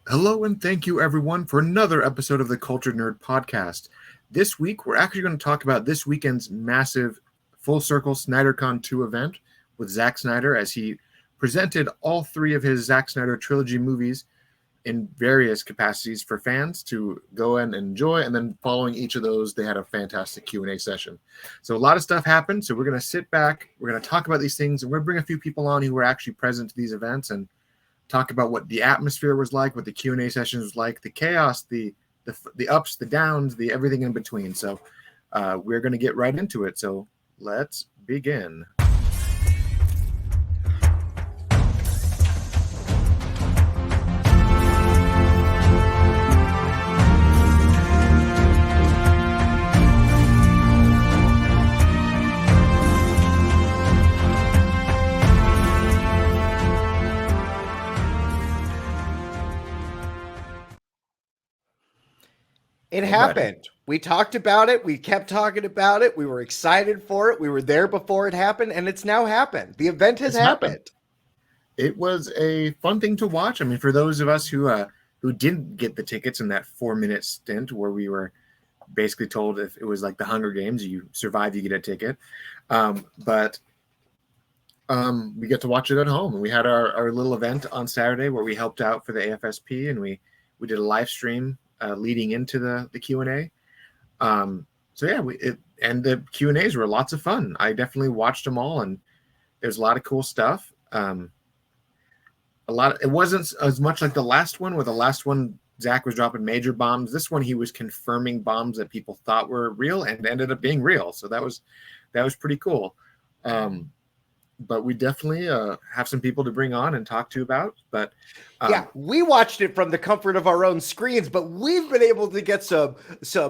Hello and thank you everyone for another episode of the Cultured Nerd Podcast. This week we're actually going to talk about this weekend's massive Full Circle SnyderCon 2 event with Zack Snyder as he presented all three of his Zack Snyder trilogy movies in various capacities for fans to go and enjoy, and then following each of those they had a fantastic Q&A session. So a lot of stuff happened, so we're going to sit back, we're going to talk about these things, and we're going to bring a few people on who were actually present to these events and talk about what the atmosphere was like, what the Q&A sessions was like, the chaos, the ups, the downs, the everything in between. So we're going to get right into it. So let's begin. It happened. We talked about it. We kept talking about it. We were excited for it. We were there before it happened, and it's now happened. The event has happened. It was a fun thing to watch. I mean, for those of us who didn't get the tickets in that 4-minute stint where we were basically told if it was like the Hunger Games, you survive, you get a ticket. But we get to watch it at home. And we had our little event on Saturday where we helped out for the AFSP, and we did a live stream leading into the Q&A. So yeah, and the Q&As were lots of fun. I definitely watched them all, and there's a lot of cool stuff. It wasn't as much like the last one, where the last one Zack was dropping major bombs. This one he was confirming bombs that people thought were real and ended up being real. So that was pretty cool. But we definitely have some people to bring on and talk to about. But yeah, we watched it from the comfort of our own screens, but we've been able to get some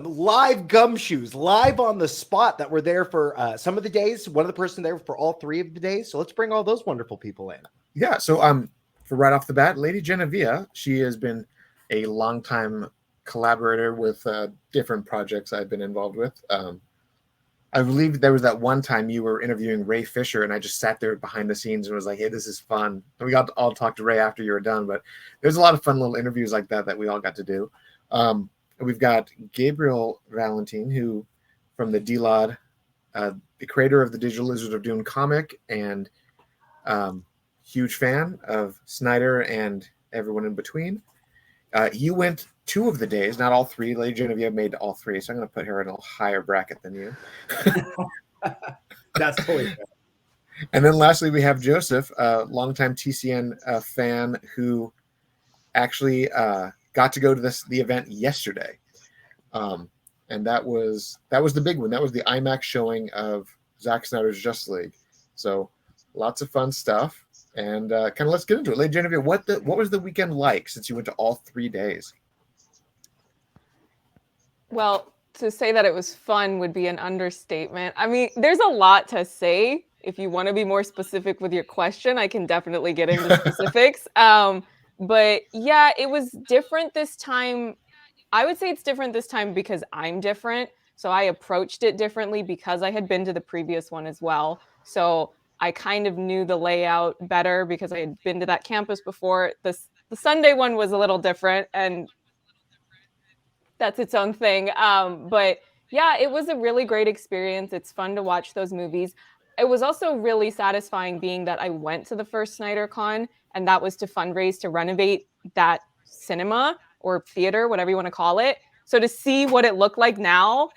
live gumshoes live on the spot that were there for some of the days. One of the person there for all three of the days. So let's bring all those wonderful people in. Yeah. So for right off the bat, Lady Genevieve, she has been a longtime collaborator with different projects I've been involved with. I believe there was that one time you were interviewing Ray Fisher, and I just sat there behind the scenes and was like, hey, this is fun. And we got to all talk to Ray after you were done, but there's a lot of fun little interviews like that we all got to do. We've got Gabriel Valentin, who from the DLOD, the creator of the Digital Lizard of Dune comic, and huge fan of Snyder and everyone in between. You went 2 of the days, not all 3. Lady Genevieve made all 3, so I'm going to put her in a higher bracket than you. That's totally fair. And then lastly, we have Joseph, a longtime TCN fan who actually got to go to the event yesterday. And that was the big one. That was the IMAX showing of Zack Snyder's Justice League. So lots of fun stuff. And kind of let's get into it. Lady Genevieve, what was the weekend like since you went to all 3 days? Well, to say that it was fun would be an understatement. I mean, there's a lot to say. If you want to be more specific with your question, I can definitely get into specifics. But yeah, it was different this time. I would say it's different this time because I'm different. So I approached it differently because I had been to the previous one as well. So I kind of knew the layout better because I had been to that campus before. The Sunday one was a little different, and that's its own thing. But yeah, it was a really great experience. It's fun to watch those movies. It was also really satisfying being that I went to the first SnyderCon, and that was to fundraise to renovate that cinema or theater, whatever you want to call it. So to see what it looked like now,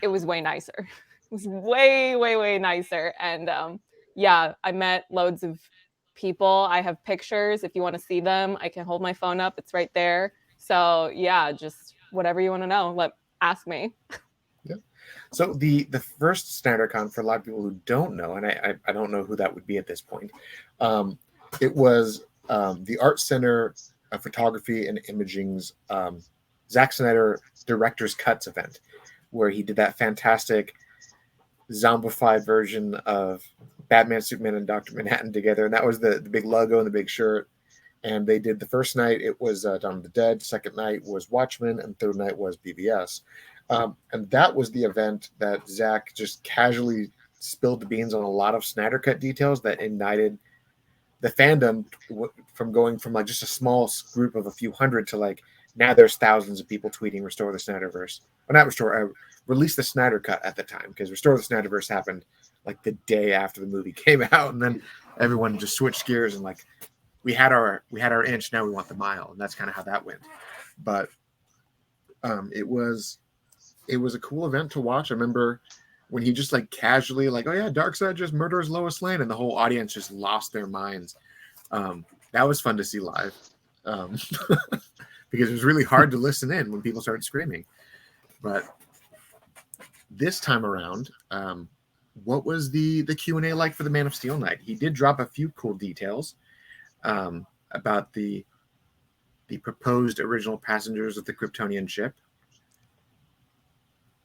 it was way nicer. It was way, way, way nicer. And yeah, I met loads of people. I have pictures. If you want to see them, I can hold my phone up. It's right there. So yeah, just whatever you want to know, ask me. Yeah. So the first SnyderCon, for a lot of people who don't know, and I don't know who that would be at this point, it was the Art Center of Photography and Imaging's Zack Snyder Director's Cuts event, where he did that fantastic zombified version of Batman, Superman, and Dr. Manhattan together. And that was the big logo and the big shirt. And they did the first night, it was Dawn of the Dead. Second night was Watchmen. And third night was BVS. And that was the event that Zack just casually spilled the beans on a lot of Snyder Cut details that ignited the fandom from going from like just a small group of a few hundred to like now there's thousands of people tweeting restore the Snyderverse. Well, not restore, release the Snyder Cut at the time, because restore the Snyderverse happened like the day after the movie came out, and then everyone just switched gears and like we had our inch, now we want the mile, and that's kind of how that went. But it was a cool event to watch. I remember when he just like casually like, oh yeah, Darkseid just murders Lois Lane, and the whole audience just lost their minds. That was fun to see live, because it was really hard to listen in when people started screaming. But this time around, what was the Q&A like for the Man of Steel night? He did drop a few cool details about the proposed original passengers of the Kryptonian ship.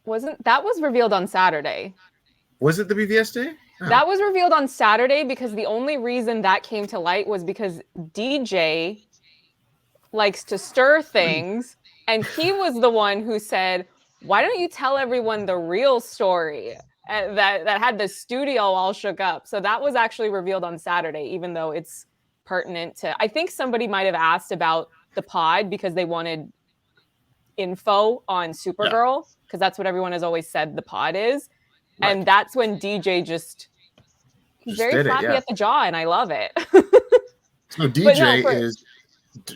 That was revealed on Saturday? Was it the BVS day? Oh. That was revealed on Saturday, because the only reason that came to light was because DJ likes to stir things, and he was the one who said, why don't you tell everyone the real story that had the studio all shook up? So that was actually revealed on Saturday, even though it's pertinent to, I think somebody might have asked about the pod because they wanted info on Supergirl, because that's what everyone has always said the pod is. Right. And that's when DJ he's very flappy at the jaw, and I love it. So DJ is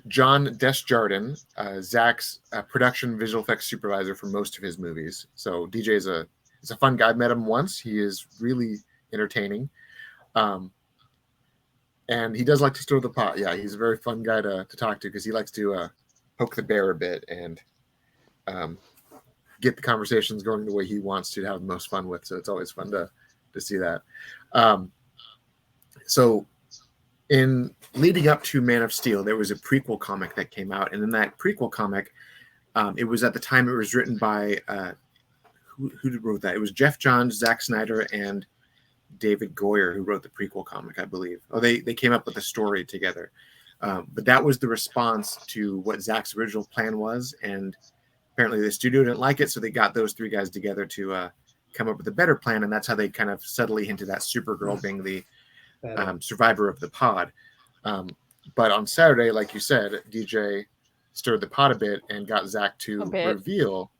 John Desjardins, Zach's production visual effects supervisor for most of his movies. So DJ is a fun guy. I met him once. He is really entertaining. And he does like to stir the pot. Yeah, he's a very fun guy to talk to, because he likes to poke the bear a bit and get the conversations going the way he wants to have the most fun with. So it's always fun to see that. So in leading up to Man of Steel, there was a prequel comic that came out. And in that prequel comic, it was at the time it was written by, who wrote that? It was Jeff Johns, Zack Snyder, and David Goyer, who wrote the prequel comic, I believe. Oh, they came up with a story together. But that was the response to what Zach's original plan was. And apparently the studio didn't like it, so they got those three guys together to come up with a better plan. And that's how they kind of subtly hinted at Supergirl being the survivor of the pod. But on Saturday, like you said, DJ stirred the pot a bit and got Zach to reveal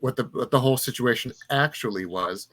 what the whole situation actually was.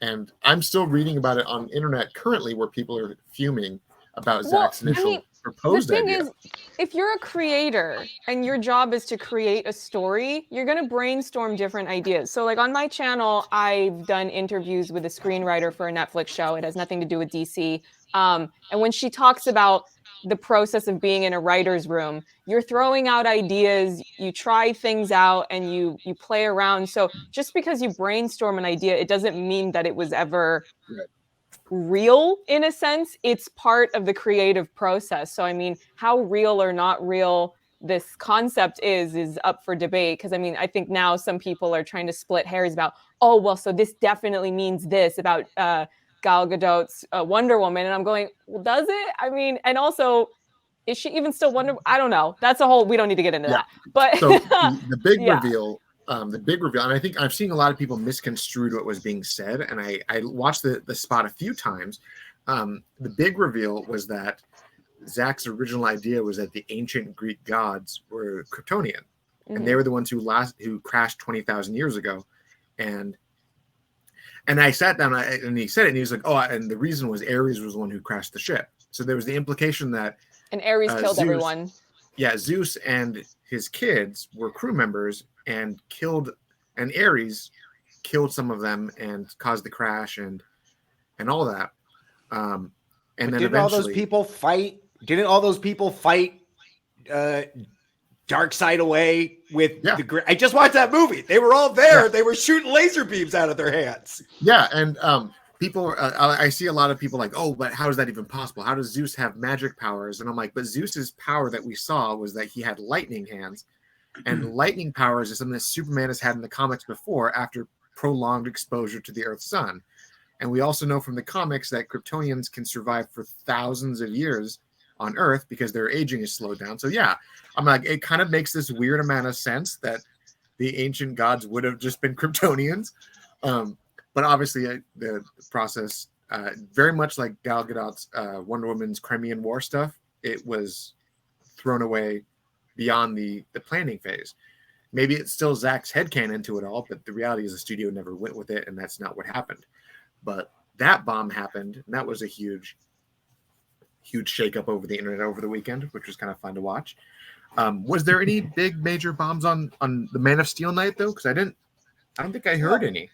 And I'm still reading about it on internet currently, where people are fuming about Zach's initial proposed idea. The thing is, if you're a creator and your job is to create a story, you're going to brainstorm different ideas. So like on my channel, I've done interviews with a screenwriter for a Netflix show. It has nothing to do with DC. And when she talks about the process of being in a writer's room, you're throwing out ideas, you try things out, and you play around. So just because you brainstorm an idea, it doesn't mean that it was ever real in a sense. It's part of the creative process. So I mean, how real or not real this concept is up for debate, because I mean, I think now some people are trying to split hairs about, oh well, so this definitely means this about Gal Gadot's Wonder Woman, and I'm going, well, does it? I mean, and also, is she even still Wonder? I don't know. That's a whole. We don't need to get into that. But so the big reveal. And I think I've seen a lot of people misconstrued what was being said, and I watched the spot a few times. The big reveal was that Zach's original idea was that the ancient Greek gods were Kryptonian, and they were the ones who crashed 20,000 years ago. And I sat down and he said it, and he was like, oh, and the reason was Ares was the one who crashed the ship. So there was the implication that and Ares killed everyone. Yeah, Zeus and his kids were crew members and Ares killed some of them and caused the crash and all that. And then didn't all those people fight? Didn't all those people fight Darkseid away with the? I just watched that movie. They were all there. Yeah. They were shooting laser beams out of their hands. Yeah, and people, I see a lot of people like, oh, but how is that even possible? How does Zeus have magic powers? And I'm like, but Zeus's power that we saw was that he had lightning hands, and lightning powers is something that Superman has had in the comics before after prolonged exposure to the Earth's sun. And we also know from the comics that Kryptonians can survive for thousands of years on Earth because their aging is slowed down. So yeah, I'm like, it kind of makes this weird amount of sense that the ancient gods would have just been Kryptonians. But obviously the process very much like Gal Gadot's Wonder Woman's Crimean War stuff. It was thrown away beyond the planning phase. Maybe it's still Zack's headcanon to it all, but the reality is the studio never went with it, and that's not what happened. But that bomb happened, and that was a huge shakeup over the internet over the weekend, which was kind of fun to watch. Was there any big major bombs on the Man of Steel night though? Because I don't think I heard any.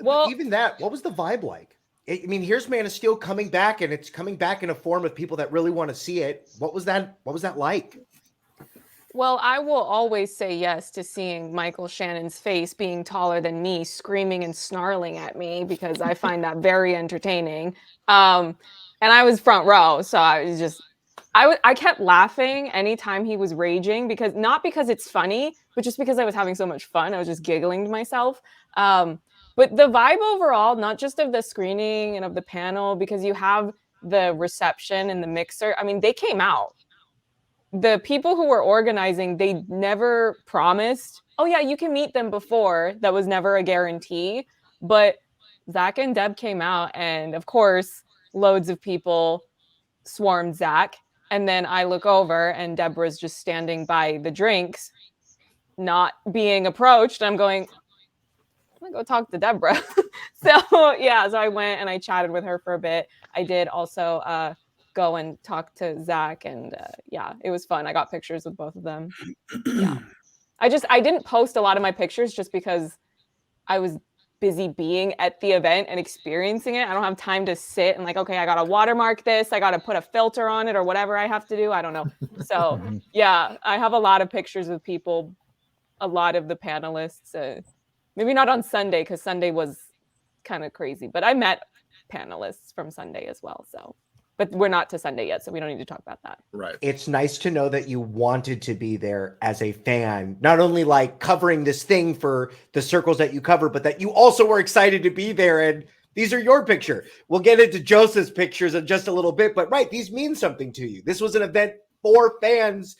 Well, even that, what was the vibe like? I mean, here's Man of Steel coming back, and it's coming back in a form of people that really want to see it. What was that like? Well, I will always say yes to seeing Michael Shannon's face being taller than me, screaming and snarling at me, because I find that very entertaining. And I was front row, so I kept laughing anytime he was raging, not because it's funny, but just because I was having so much fun. I was just giggling to myself. But the vibe overall, not just of the screening and of the panel, because you have the reception and the mixer. I mean, they came out. The people who were organizing, they never promised, oh yeah, you can meet them before. That was never a guarantee. But Zack and Deb came out, and of course, loads of people swarmed Zack. And then I look over, and Deborah's just standing by the drinks, not being approached. I'm going, I'm gonna go talk to Deborah. So I went and I chatted with her for a bit. I did also go and talk to Zack, and it was fun. I got pictures with both of them. Yeah. I didn't post a lot of my pictures just because I was busy being at the event and experiencing it. I don't have time to sit and okay, I gotta watermark this, I gotta put a filter on it or whatever I have to do. I don't know. So yeah, I have a lot of pictures with people, a lot of the panelists. Maybe not on Sunday, because Sunday was kind of crazy, but I met panelists from Sunday as well. So, but we're not to Sunday yet, so we don't need to talk about that. Right. It's nice to know that you wanted to be there as a fan, not only covering this thing for the circles that you cover, but that you also were excited to be there. And these are your picture. We'll get into Joseph's pictures in just a little bit, but right, these mean something to you. This was an event for fans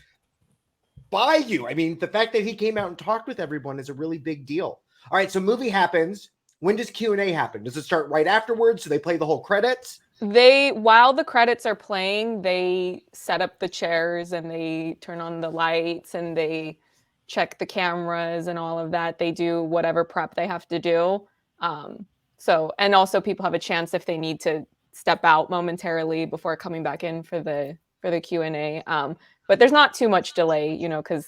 by you. I mean, the fact that he came out and talked with everyone is a really big deal. All right, so movie happens. When does Q&A happen? Does it start right afterwards? Do they play the whole credits? While the credits are playing, they set up the chairs and they turn on the lights and they check the cameras and all of that. They do whatever prep they have to do. And also people have a chance if they need to step out momentarily before coming back in for the Q&A. But there's not too much delay, because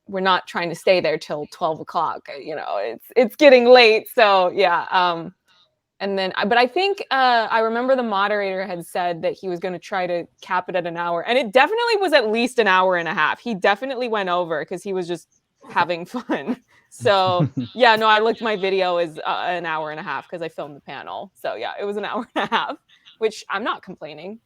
we're not trying to stay there till 12 o'clock. It's getting late. So yeah. And then, but I think I remember the moderator had said that he was going to try to cap it at an hour, and it definitely was at least an hour and a half. He definitely went over because he was just having fun. So yeah, no, I looked, my video is an hour and a half because I filmed the panel. So yeah, it was an hour and a half, which I'm not complaining.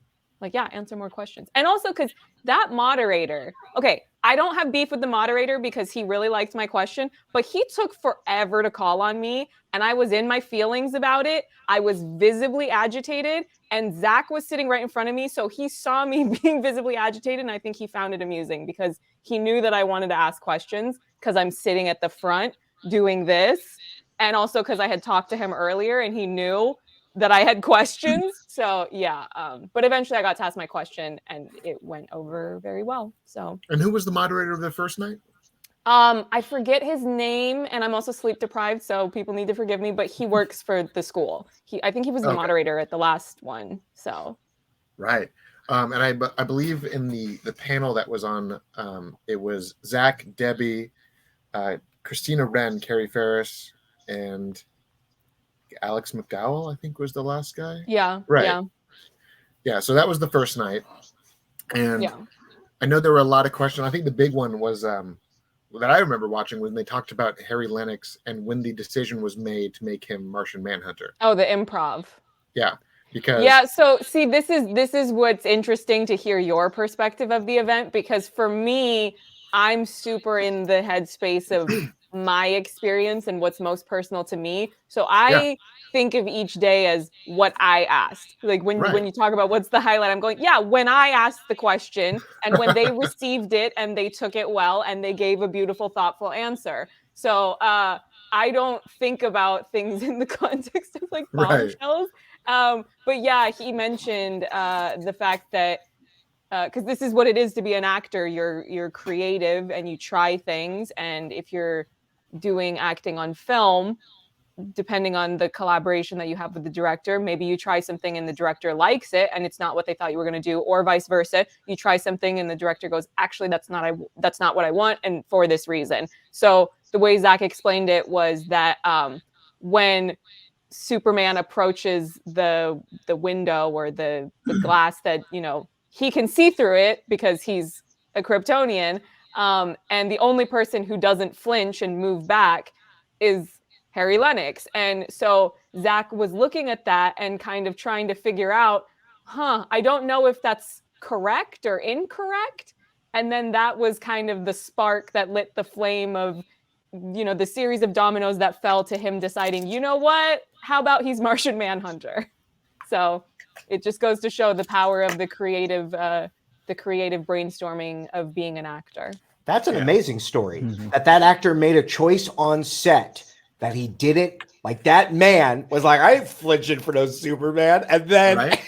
Answer more questions. And also because that moderator, okay, I don't have beef with the moderator because he really liked my question, but he took forever to call on me, and I was in my feelings about it. I was visibly agitated, and Zack was sitting right in front of me, so he saw me being visibly agitated, and I think he found it amusing because he knew that I wanted to ask questions because I'm sitting at the front doing this, and also because I had talked to him earlier, and he knew that I had questions. So yeah, but eventually I got to ask my question and it went over very well. So. And who was the moderator of the first night? I forget his name, and I'm also sleep deprived, so people need to forgive me, but he works for the school. I think he was the moderator at the last one. So. Right. And I believe in the panel that was on, it was Zack, Debbie, Christina Wren, Carrie Ferris, and Alex McDowell, I think, was the last guy. Yeah. Right. Yeah. So that was the first night. And I know there were a lot of questions. I think the big one was that I remember watching when they talked about Harry Lennox and when the decision was made to make him Martian Manhunter. Oh, the improv. Yeah. Because so see, this is what's interesting to hear your perspective of the event, because for me, I'm super in the headspace of my experience and what's most personal to me. So I think of each day as what I asked. When you talk about what's the highlight, I'm going, when I asked the question and when they received it and they took it well and they gave a beautiful, thoughtful answer. So I don't think about things in the context of bombshells. But yeah, he mentioned the fact that because this is what it is to be an actor. You're creative and you try things, and if you're doing acting on film, depending on the collaboration that you have with the director, maybe you try something and the director likes it and it's not what they thought you were going to do, or vice versa. You try something and the director goes, actually, that's not what I want, and for this reason. So the way Zack explained it was that when Superman approaches the window or the glass that, you know, he can see through it because he's a Kryptonian, and the only person who doesn't flinch and move back is Harry Lennox. And so Zack was looking at that and kind of trying to figure out, I don't know if that's correct or incorrect. And then that was kind of the spark that lit the flame of, you know, the series of dominoes that fell to him deciding, you know what, how about he's Martian Manhunter? So it just goes to show the power of the creative brainstorming of being an actor. That's an amazing story. That actor made a choice on set that he didn't like. That man was like, I ain't flinching for no Superman. And then Right.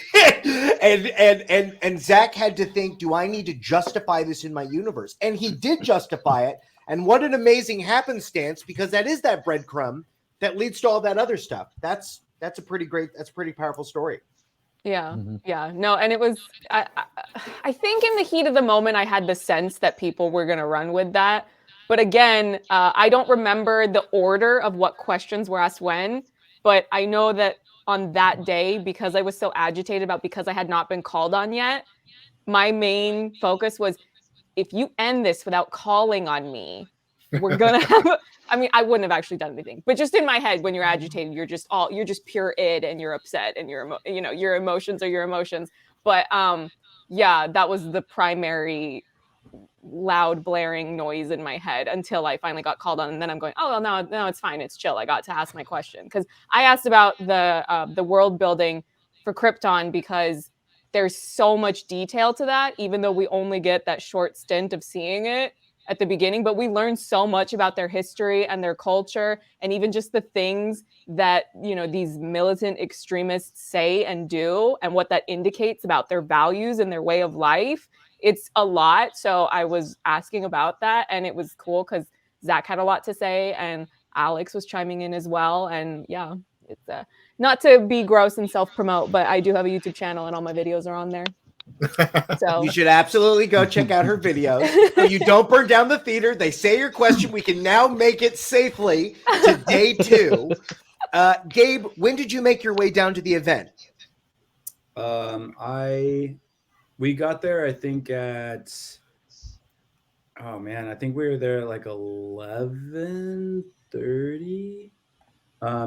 and Zack had to think, do I need to justify this in my universe? And he did justify it. And what an amazing happenstance, because that is that breadcrumb that leads to all that other stuff. That's a pretty powerful story. Yeah. Yeah. No, and it was, I think in the heat of the moment, I had the sense that people were going to run with that. But again, I don't remember the order of what questions were asked when, but I know that on that day, because I was so agitated because I had not been called on yet, my main focus was, if you end this without calling on me, we're going to have, I mean, I wouldn't have actually done anything, but just in my head, when you're agitated, you're just pure id and you're upset and your emotions are your emotions. But yeah, that was the primary loud blaring noise in my head until I finally got called on, and then I'm going, oh well, no, it's fine, it's chill. I got to ask my question because I asked about the world building for Krypton because there's so much detail to that, even though we only get that short stint of seeing it at the beginning, but we learn so much about their history and their culture, and even just the things that, you know, these militant extremists say and do, and what that indicates about their values and their way of life. It's a lot. So I was asking about that, and it was cool because Zack had a lot to say and Alex was chiming in as well. And yeah, it's not to be gross and self-promote, but I do have a YouTube channel and all my videos are on there. So you should absolutely go check out her videos so you don't burn down the theater. They say your question. We can now make it safely to day 2. Gabe, when did you make your way down to the event? We got there, I think at, oh man, I think we were there at like 11:30.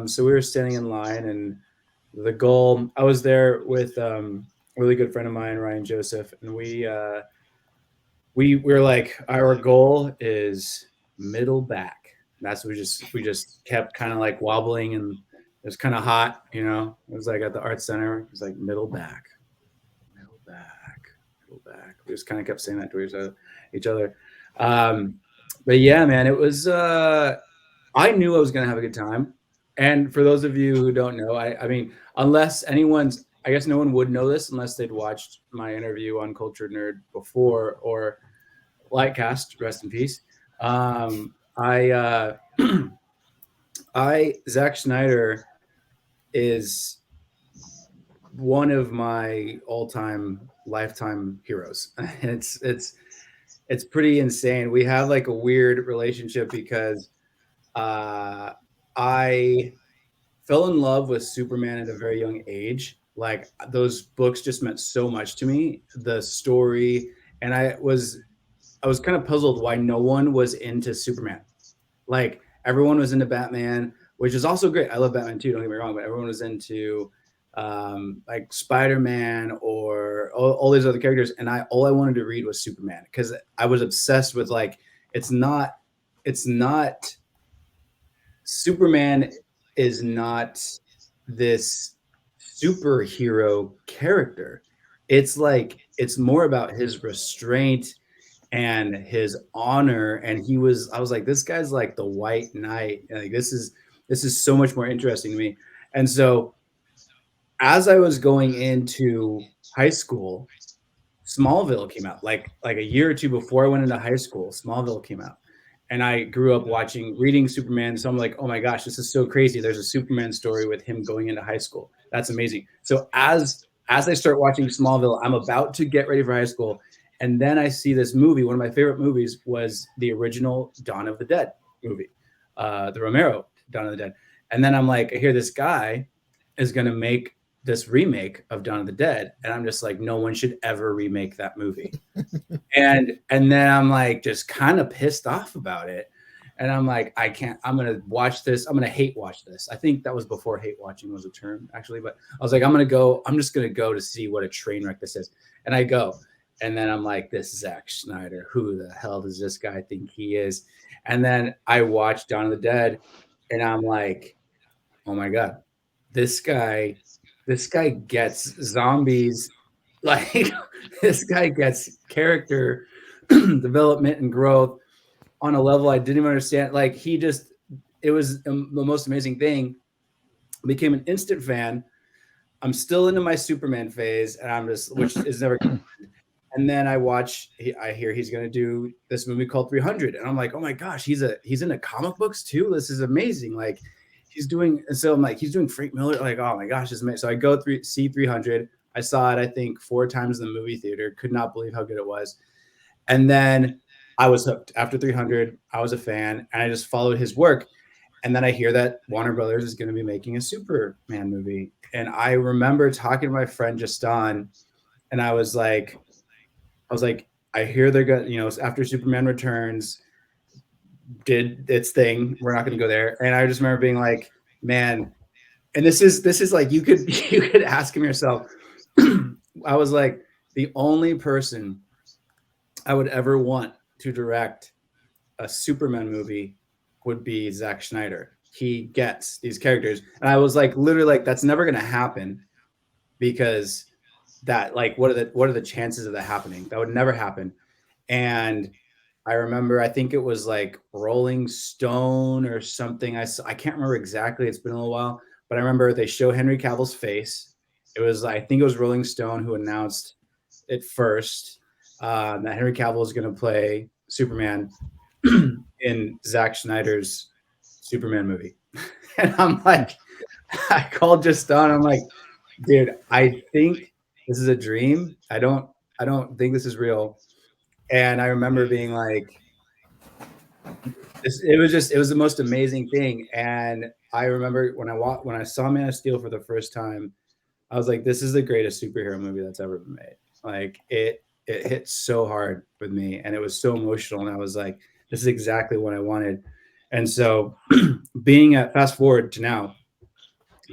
So we were standing in line, and the goal, I was there with a really good friend of mine, Ryan Joseph, and we were like, our goal is middle back. And that's what we just kept kind of like wobbling, and it was kind of hot, you know. It was like at the art center. It was like middle back. We just kind of kept saying that to each other. But yeah, man, it was, I knew I was going to have a good time. And for those of you who don't know, I mean, unless anyone's, I guess no one would know this unless they'd watched my interview on Cultured Nerd before, or Lightcast, rest in peace. Zack Snyder is one of my all-time lifetime heroes. It's pretty insane. We have like a weird relationship because I fell in love with Superman at a very young age. Like, those books just meant so much to me, the story, and I was kind of puzzled why no one was into Superman. Like, everyone was into Batman, which is also great. I love Batman too, don't get me wrong, but everyone was into like Spider-Man or all these other characters, and all I wanted to read was Superman because I was obsessed with, like, it's not Superman is not this superhero character. It's like, it's more about his restraint and his honor. And I was like, this guy's like the White Knight. Like, this is so much more interesting to me. And so as I was going into high school, Smallville came out like a year or two before I went into high school. Smallville came out, and I grew up reading Superman. So I'm like, oh my gosh, this is so crazy. There's a Superman story with him going into high school. That's amazing. So as I start watching Smallville, I'm about to get ready for high school, and then I see this movie. One of my favorite movies was the original Dawn of the Dead movie, the Romero Dawn of the Dead. And then I'm like, I hear this guy is going to make this remake of Dawn of the Dead, and I'm just like, no one should ever remake that movie. and then I'm like, just kind of pissed off about it, and I'm like, I can't. I'm gonna watch this. I'm gonna hate watch this. I think that was before hate watching was a term, actually. But I was like, I'm just gonna go to see what a train wreck this is, and I go, and then I'm like, this is Zack Snyder. Who the hell does this guy think he is? And then I watched Dawn of the Dead, and I'm like, oh my god, this guy gets zombies. Like, this guy gets character development and growth on a level I didn't even understand. Like, it was the most amazing thing. Became an instant fan. I'm still into my Superman phase, and which is never. And then I hear he's going to do this movie called 300, and I'm like, oh my gosh, he's into comic books too. This is amazing. Like, so I'm like, he's doing Frank Miller. Like, oh my gosh, this is amazing. So I go see 300. I saw it, I think, 4 times in the movie theater. Could not believe how good it was. And then I was hooked. After 300, I was a fan, and I just followed his work. And then I hear that Warner Brothers is going to be making a Superman movie. And I remember talking to my friend Justin, and I was like, I hear they're going to, after Superman Returns did its thing, we're not going to go there. And I just remember being like, man, and this is like, you could ask him yourself. I was like, the only person I would ever want to direct a Superman movie would be Zack Snyder. He gets these characters. And I was like, literally, like, that's never going to happen, because that, like, what are the chances of that happening? That would never happen. And I remember, I think it was like Rolling Stone or something. I can't remember exactly. It's been a little while, but I remember they show Henry Cavill's face. I think it was Rolling Stone who announced it first, that Henry Cavill is going to play Superman in Zack Snyder's Superman movie. And I'm like, I called just on. I'm like, dude, I think this is a dream. I don't think this is real. And I remember being like, it was the most amazing thing. And I remember when I saw Man of Steel for the first time, I was like, this is the greatest superhero movie that's ever been made. Like, it hit so hard with me, and it was so emotional. And I was like, this is exactly what I wanted. And so fast forward to now,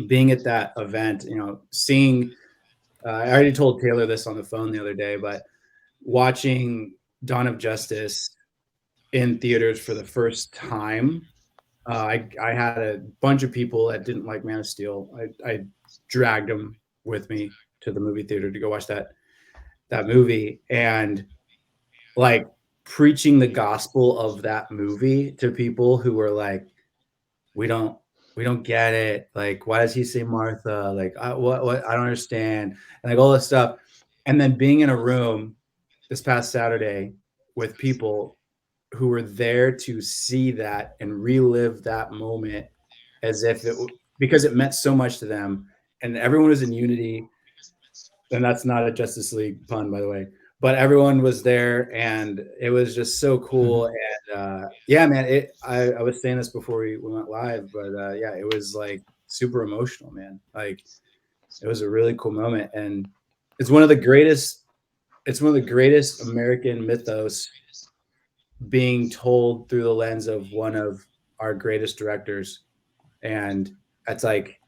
being at that event, seeing, I already told Taylor this on the phone the other day, but watching Dawn of Justice in theaters for the first time, I had a bunch of people that didn't like Man of Steel. I dragged them with me to the movie theater to go watch that movie, and like preaching the gospel of that movie to people who were like, we don't get it. Like, why does he say Martha? Like, what I don't understand. And like all this stuff. And then being in a room this past Saturday with people who were there to see that and relive that moment as if because it meant so much to them, and everyone was in unity. And that's not a Justice League pun, by the way, but everyone was there, and it was just so cool. And yeah, man, I was saying this before we went live, but yeah, it was like super emotional, man. Like, it was a really cool moment, and it's one of the greatest American mythos being told through the lens of one of our greatest directors. And it's like,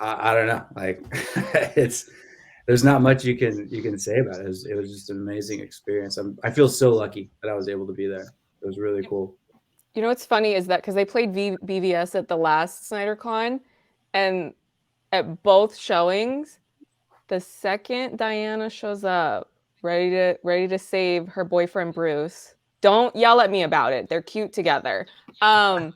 I don't know, like, there's not much you can say about it. It was just an amazing experience. I feel so lucky that I was able to be there. It was really cool. You know what's funny is that because they played BVS at the last SnyderCon, and at both showings, the second Diana shows up, ready to save her boyfriend Bruce. Don't yell at me about it. They're cute together. I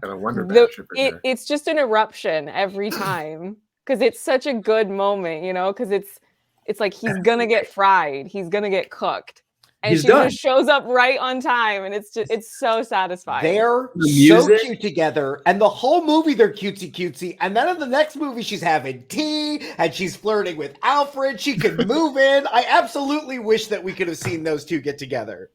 got a Wonder Badger for her. It's just an eruption every time. because it's such a good moment, you know, because it's like he's gonna get fried, he's gonna get cooked, and He's she done. just shows up right on time, and it's so satisfying. They're The so music. cute together, and the whole movie they're cutesy, and then in the next movie she's having tea and she's flirting with Alfred. She can move in. I absolutely wish that we could have seen those two get together.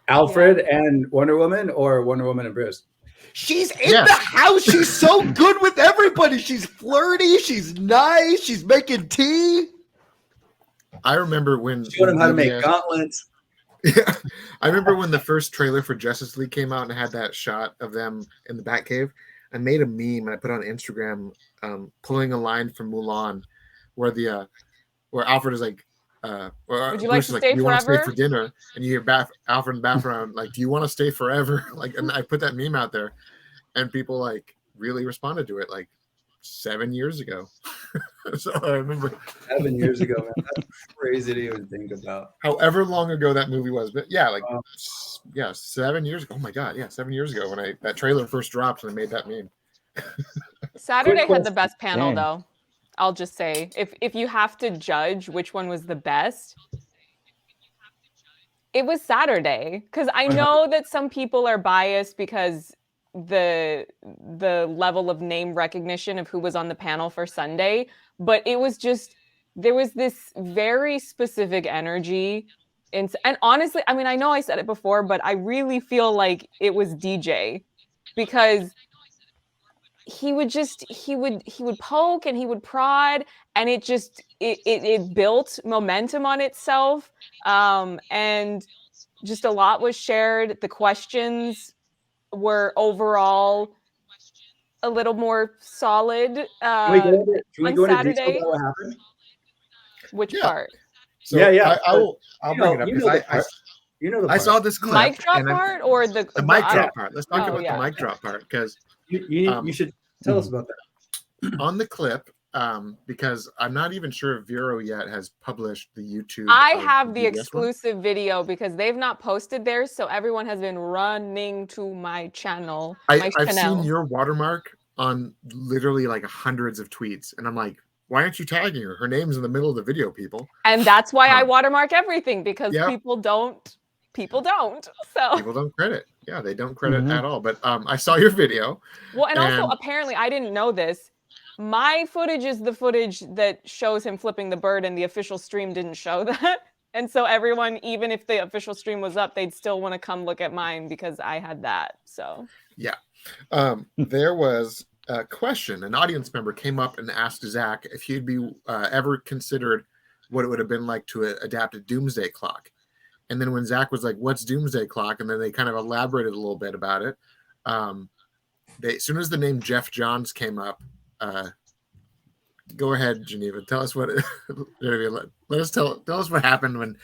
Alfred and Wonder Woman, or Wonder Woman and Bruce? She's in the house. She's so good with everybody. She's flirty. She's nice. She's making tea. I remember when Showed him how to make gauntlets. Yeah, I remember when the first trailer for Justice League came out and had that shot of them in the Batcave. I made a meme and I put it on Instagram, pulling a line from Mulan, where where Alfred is like, Would you like to stay "Do you want to stay forever?" for dinner?" And you hear Alfred in the background like, "Do you want to stay forever?" Like, and I put that meme out there, and people like really responded to it like 7 years ago. So I remember 7 years ago, man. That's crazy to even think about. however long ago that movie was, but yeah, like 7 years ago. Oh my god, yeah, 7 years ago when that trailer first dropped and I made that meme. Saturday had the question. best panel, Dang. though. I'll just say, if you have to judge which one was the best, it was Saturday. Because I know that some people are biased because the level of name recognition of who was on the panel for Sunday, but it was just, there was this very specific energy. And honestly, I mean, I know I said it before, but I really feel like it was DJ, because he would poke and he would prod, and it built momentum on itself, and just a lot was shared. The questions were overall a little more solid Can we go into on detail Saturday. about what happened? Which Yeah. part? So Yeah. I'll You bring know- it up you because know the part. You know the I part. saw this clip. Mic drop and part or the the mic audio? drop part. Let's talk Oh, about yeah. the mic drop part, because You should tell us about that. on the clip, because I'm not even if Vero yet has published the YouTube. I of have the BBS one. exclusive video because they've not posted theirs, so everyone has been running to my channel. I've channel. seen your watermark on literally like hundreds of tweets, and I'm like, why aren't you tagging her? Her name's in the middle of the video, people. And that's why I watermark everything, because Yep. people don't. So People don't credit. Yeah, they don't credit at all. But I saw your video. well, and also apparently I didn't know this. My footage is the footage that shows him flipping the bird, and the official stream didn't show that. And so everyone, even if the official stream was up, they'd still want to come look at mine because I had that. So yeah, there was a question. An audience member came up and asked Zach if he'd be ever considered what it would have been like to adapt a Doomsday Clock. And then when Zach was like, "What's Doomsday Clock?" and then they kind of elaborated a little bit about it. As soon as the name Jeff Johns came up, go ahead, Geneva. Tell us what. Tell us what happened when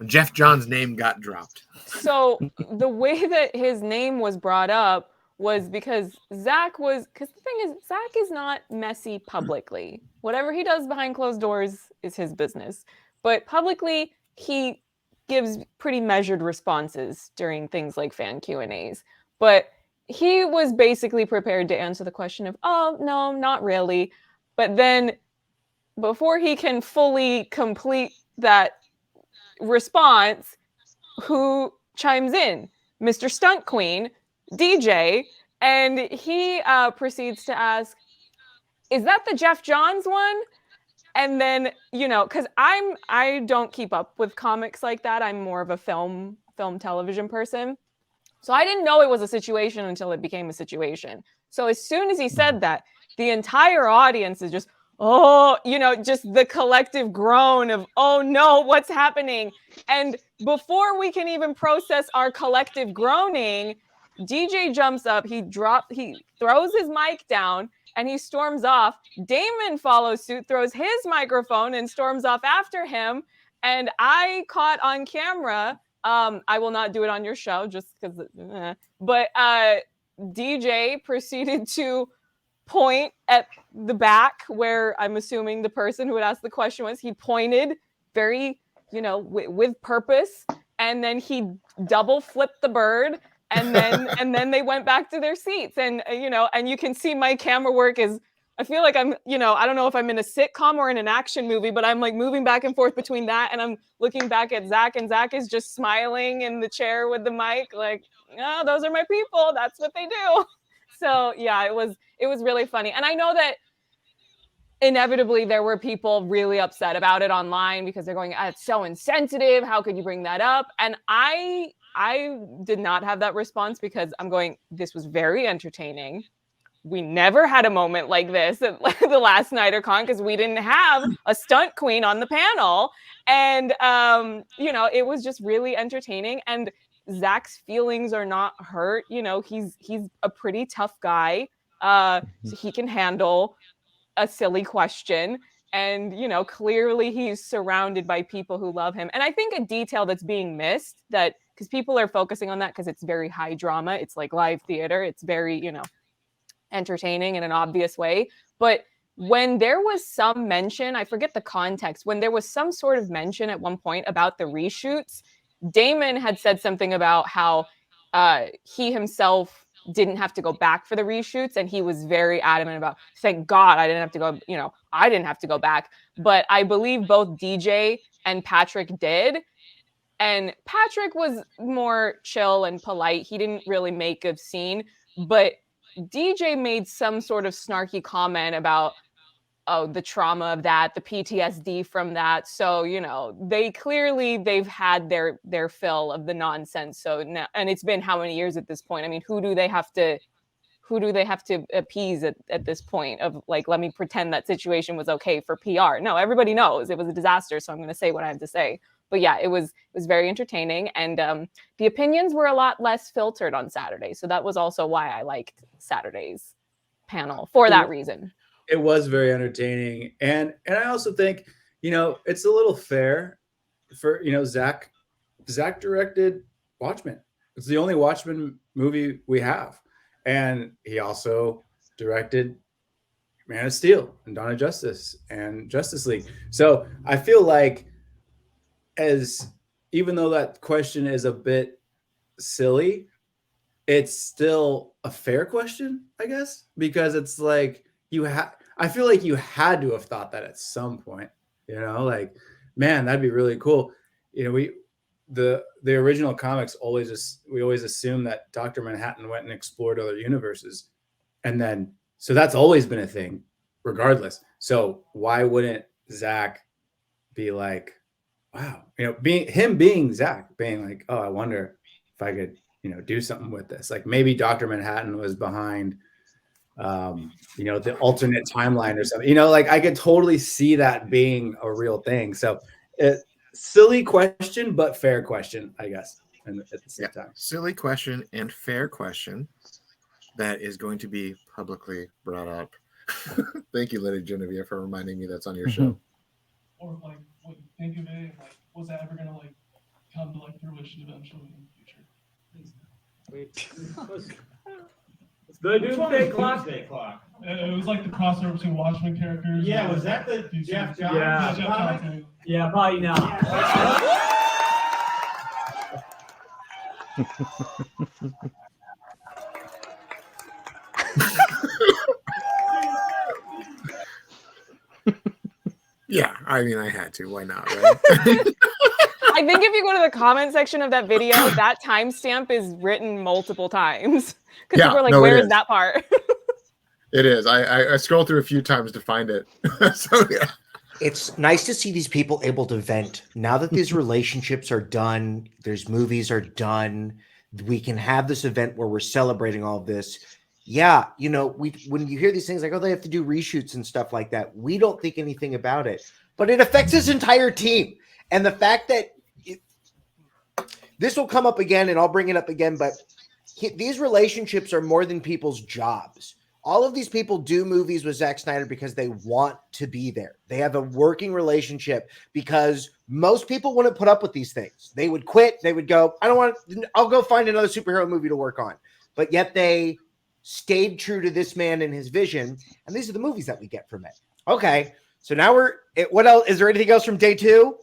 Jeff Johns' name got dropped. So the way that his name was brought up was because the thing is, Zach is not messy publicly. Whatever he does behind closed doors is his business. But publicly, he gives pretty measured responses during things like fan Q&As. But he was basically prepared to answer the question of, "Oh, no, not really." But then before he can fully complete that response, who chimes in? Mr. Stunt Queen, DJ, and he proceeds to ask, "Is that the Jeff Johns one?" And then, because I don't keep up with comics like that. I'm more of a film television person. So I didn't know it was a situation until it became a situation. So as soon as he said that, the entire audience is just, just the collective groan of, "Oh no, what's happening?" And before we can even process our collective groaning, DJ jumps up, he throws his mic down, and he storms off. Damon follows suit, throws his microphone, and storms off after him. And I caught on camera, I will not do it on your show just because, but DJ proceeded to point at the back where I'm assuming the person who had asked the question was. He pointed very, with purpose, and then he double flipped the bird. And then they went back to their seats, and and you can see my camera work is I feel like I'm, I don't know if I'm in a sitcom or in an action movie, but I'm like moving back and forth between that, and I'm looking back at Zach, and Zach is just smiling in the chair with the mic, like, no, those are my people. That's what they do. So yeah, it was really funny. And I know that inevitably there were people really upset about it online because they're going, it's so insensitive. How could you bring that up? And I did not have that response because I'm going, this was very entertaining. We never had a moment like this at the last Snyder Con because we didn't have a stunt queen on the panel. And, it was just really entertaining. And Zach's feelings are not hurt. He's a pretty tough guy. So he can handle a silly question. And, clearly he's surrounded by people who love him. And I think a detail that's being missed because people are focusing on that because it's very high drama. It's like live theater. It's very, entertaining in an obvious way. But when there was some mention, I forget the context, when there was some sort of mention at one point about the reshoots, Damon had said something about how he himself didn't have to go back for the reshoots, and he was very adamant about, thank God I didn't have to go, I didn't have to go back. But I believe both DJ and Patrick did. And Patrick was more chill and polite. He didn't really make a scene, but DJ made some sort of snarky comment about, the trauma of that, the PTSD from that. So, they've had their fill of the nonsense. So now, and it's been how many years at this point? I mean, who do they have to appease at this point of like, let me pretend that situation was okay for PR? No, everybody knows it was a disaster. So I'm going to say what I have to say. But yeah, it was very entertaining. And the opinions were a lot less filtered on Saturday. So that was also why I liked Saturday's panel for that reason. It was very entertaining. And I also think, it's a little fair for, Zach directed Watchmen. It's the only Watchmen movie we have. And he also directed Man of Steel and Dawn of Justice and Justice League. So I feel like even though that question is a bit silly, it's still a fair question, I guess, because it's like I feel like you had to have thought that at some point, like, man, that'd be really cool. The original comics we always assume that Dr. Manhattan went and explored other universes. And then, so that's always been a thing regardless. So why wouldn't Zach be like, wow, being Zach, being like, oh, I wonder if I could, do something with this. Like maybe Dr. Manhattan was behind, the alternate timeline or something, like I could totally see that being a real thing. So silly question, but fair question, I guess. And at the same time, silly question and fair question that is going to be publicly brought up. Thank you, Lady Genevieve, for reminding me that's on your show. Or like, what you think of it? Like, was that ever gonna like come to like fruition eventually in the future? The Doomsday Clock. It was like the crossover between Watchmen characters. Yeah, was that the DC. Jeff Johns? Yeah, Jeff Johns. Yeah, probably not. Yeah, I mean, I had to. Why not, right? I think if you go to the comment section of that video, that timestamp is written multiple times. Because people are like, where is that part? It is. I scrolled through a few times to find it. So, yeah. It's nice to see these people able to vent. Now that these relationships are done, there's movies are done, we can have this event where we're celebrating all of this. Yeah, when you hear these things like, oh, they have to do reshoots and stuff like that, we don't think anything about it. But it affects his entire team. And the fact that this will come up again, and I'll bring it up again, but these relationships are more than people's jobs. All of these people do movies with Zack Snyder because they want to be there. They have a working relationship because most people wouldn't put up with these things. They would quit. They would go, I'll go find another superhero movie to work on. But yet they stayed true to this man and his vision. And these are the movies that we get from it. Okay. So now what else? Is there anything else from day two?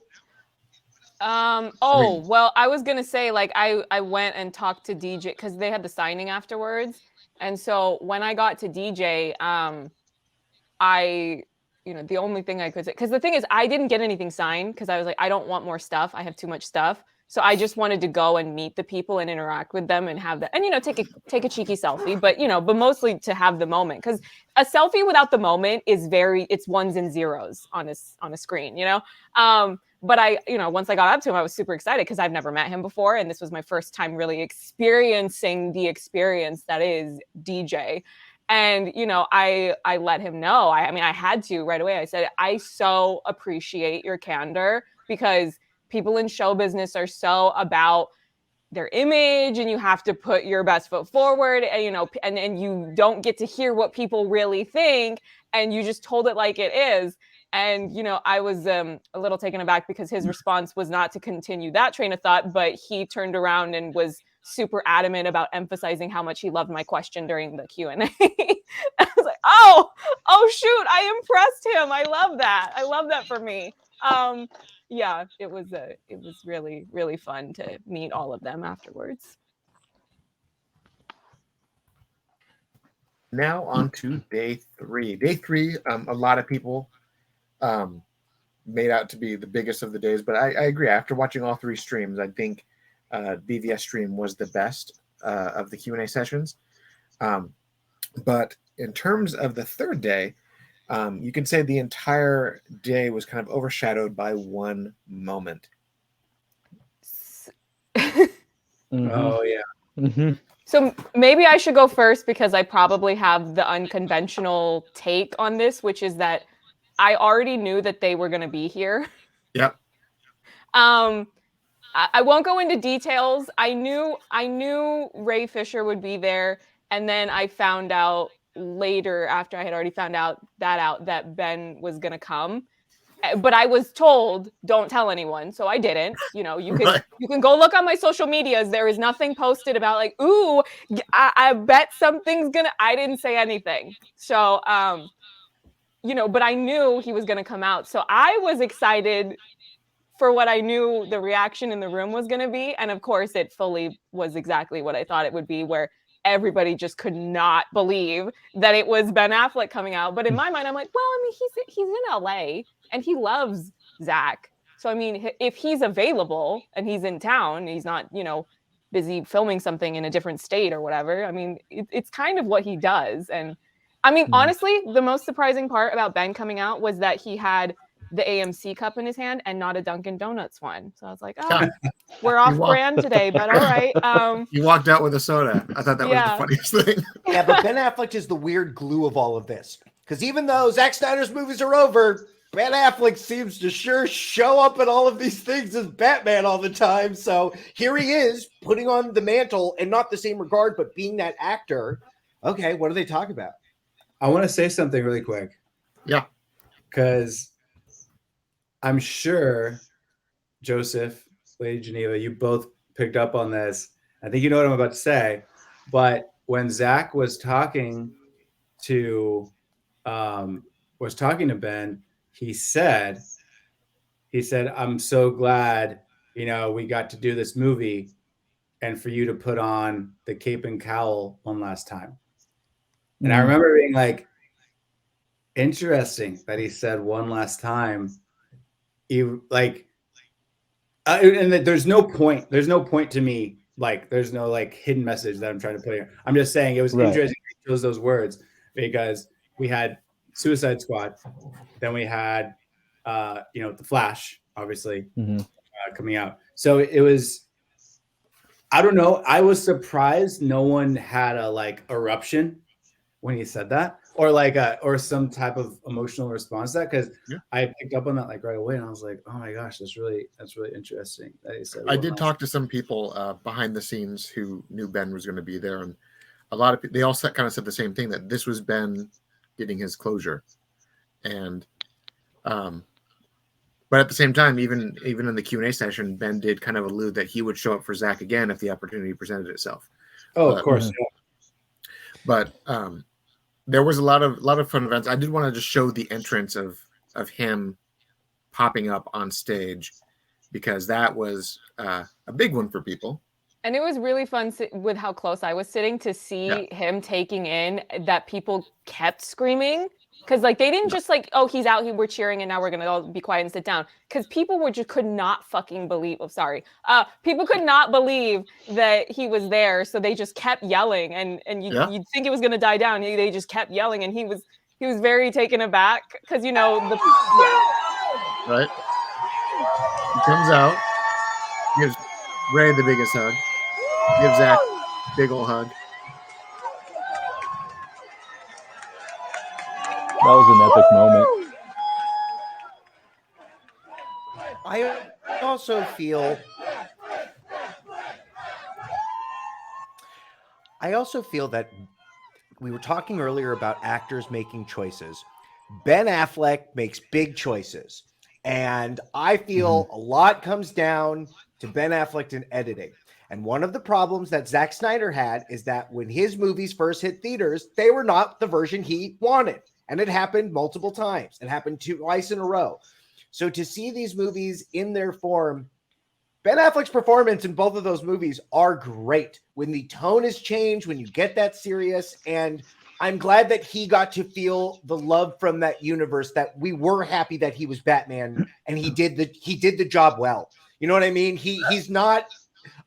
Well, I was going to say, like, I went and talked to DJ because they had the signing afterwards. And so when I got to DJ, the only thing I could say, because the thing is, I didn't get anything signed because I was like, I don't want more stuff. I have too much stuff. So I just wanted to go and meet the people and interact with them and have that, and take a cheeky selfie, but mostly to have the moment, because a selfie without the moment is it's ones and zeros on a screen, But once I got up to him, I was super excited because I've never met him before, and this was my first time really experiencing the experience that is DJ. And I let him know. I had to right away. I said, I so appreciate your candor, because people in show business are so about their image, and you have to put your best foot forward, and and you don't get to hear what people really think, and you just told it like it is. And I was a little taken aback because his response was not to continue that train of thought, but he turned around and was super adamant about emphasizing how much he loved my question during the Q&A. I was like, oh shoot, I impressed him. I love that for me. Yeah, it was really, really fun to meet all of them afterwards. Now on to day 3. Day 3, a lot of people made out to be the biggest of the days, but I agree. After watching all 3 streams, I think BVS stream was the best of the Q&A sessions. But in terms of the 3rd day, you can say the entire day was kind of overshadowed by one moment. Oh yeah. Mm-hmm. So maybe I should go first, because I probably have the unconventional take on this, which is that I already knew that they were going to be here. Yep. I won't go into details. I knew Ray Fisher would be there, and then I found out later, after I had already found out that Ben was going to come. But I was told, don't tell anyone, so I didn't. You can go look on my social medias. There is nothing posted about like, ooh, I bet something's gonna. I didn't say anything. So but I knew he was gonna come out. So I was excited for what I knew the reaction in the room was gonna be, and of course, it fully was exactly what I thought it would be, where everybody just could not believe that it was Ben Affleck coming out. But in my mind, I'm like, well, he's in LA. And he loves Zack. So, if he's available and he's in town, he's not, busy filming something in a different state or whatever. It's kind of what he does. And honestly, the most surprising part about Ben coming out was that he had the AMC cup in his hand and not a Dunkin' Donuts one. So I was like, we're off brand today, but all right. You walked out with a soda. I thought that was the funniest thing. Yeah, but Ben Affleck is the weird glue of all of this. Because even though Zack Snyder's movies are over, Ben Affleck seems to sure show up at all of these things as Batman all the time. So here he is putting on the mantle, and not the same regard, but being that actor. Okay, what do they talk about? I want to say something really quick. Yeah. Because I'm sure, Joseph, Lady Geneva, you both picked up on this. I think you know what I'm about to say. But when Zack was talking to Ben, he said, I'm so glad, we got to do this movie and for you to put on the cape and cowl one last time. And I remember being like, interesting that he said one last time. And there's no point to me. Like, there's no like hidden message that I'm trying to put here. I'm just saying it was interesting he chose those words, because we had Suicide Squad, then we had the Flash, obviously, coming out. So it was, I don't know, I was surprised no one had a like eruption when he said that, or like or some type of emotional response to that, because I picked up on that like right away, and I was like, oh my gosh, that's really interesting that he said. I did talk to some people behind the scenes who knew Ben was going to be there, and a lot of people, they all kind of said the same thing, that this was Ben getting his closure. And but at the same time, even in the Q&A session, Ben did kind of allude that he would show up for Zack again if the opportunity presented itself. Of course. But there was a lot of fun events. I did want to just show the entrance of him popping up on stage, because that was a big one for people. And it was really fun with how close I was sitting to see him taking in that people kept screaming Because like they didn't just like, oh, he's out here, we're cheering, and now we're gonna all be quiet and sit down. Because people were just could not fucking believe. Oh, sorry. People could not believe that he was there, so they just kept yelling, and you'd think it was gonna die down. They just kept yelling, and he was very taken aback because right. He comes out, gives Ray the biggest hug, gives Zack big ol' hug. That was an epic moment. I also feel that we were talking earlier about actors making choices. Ben Affleck makes big choices. And I feel a lot comes down to Ben Affleck in editing. And one of the problems that Zack Snyder had is that when his movies first hit theaters, they were not the version he wanted. And it happened multiple times. It happened twice in a row. So to see these movies in their form, Ben Affleck's performance in both of those movies are great. When the tone is changed, when you get that serious, and I'm glad that he got to feel the love from that universe, that we were happy that he was Batman and he did the job well. You know what I mean? He's not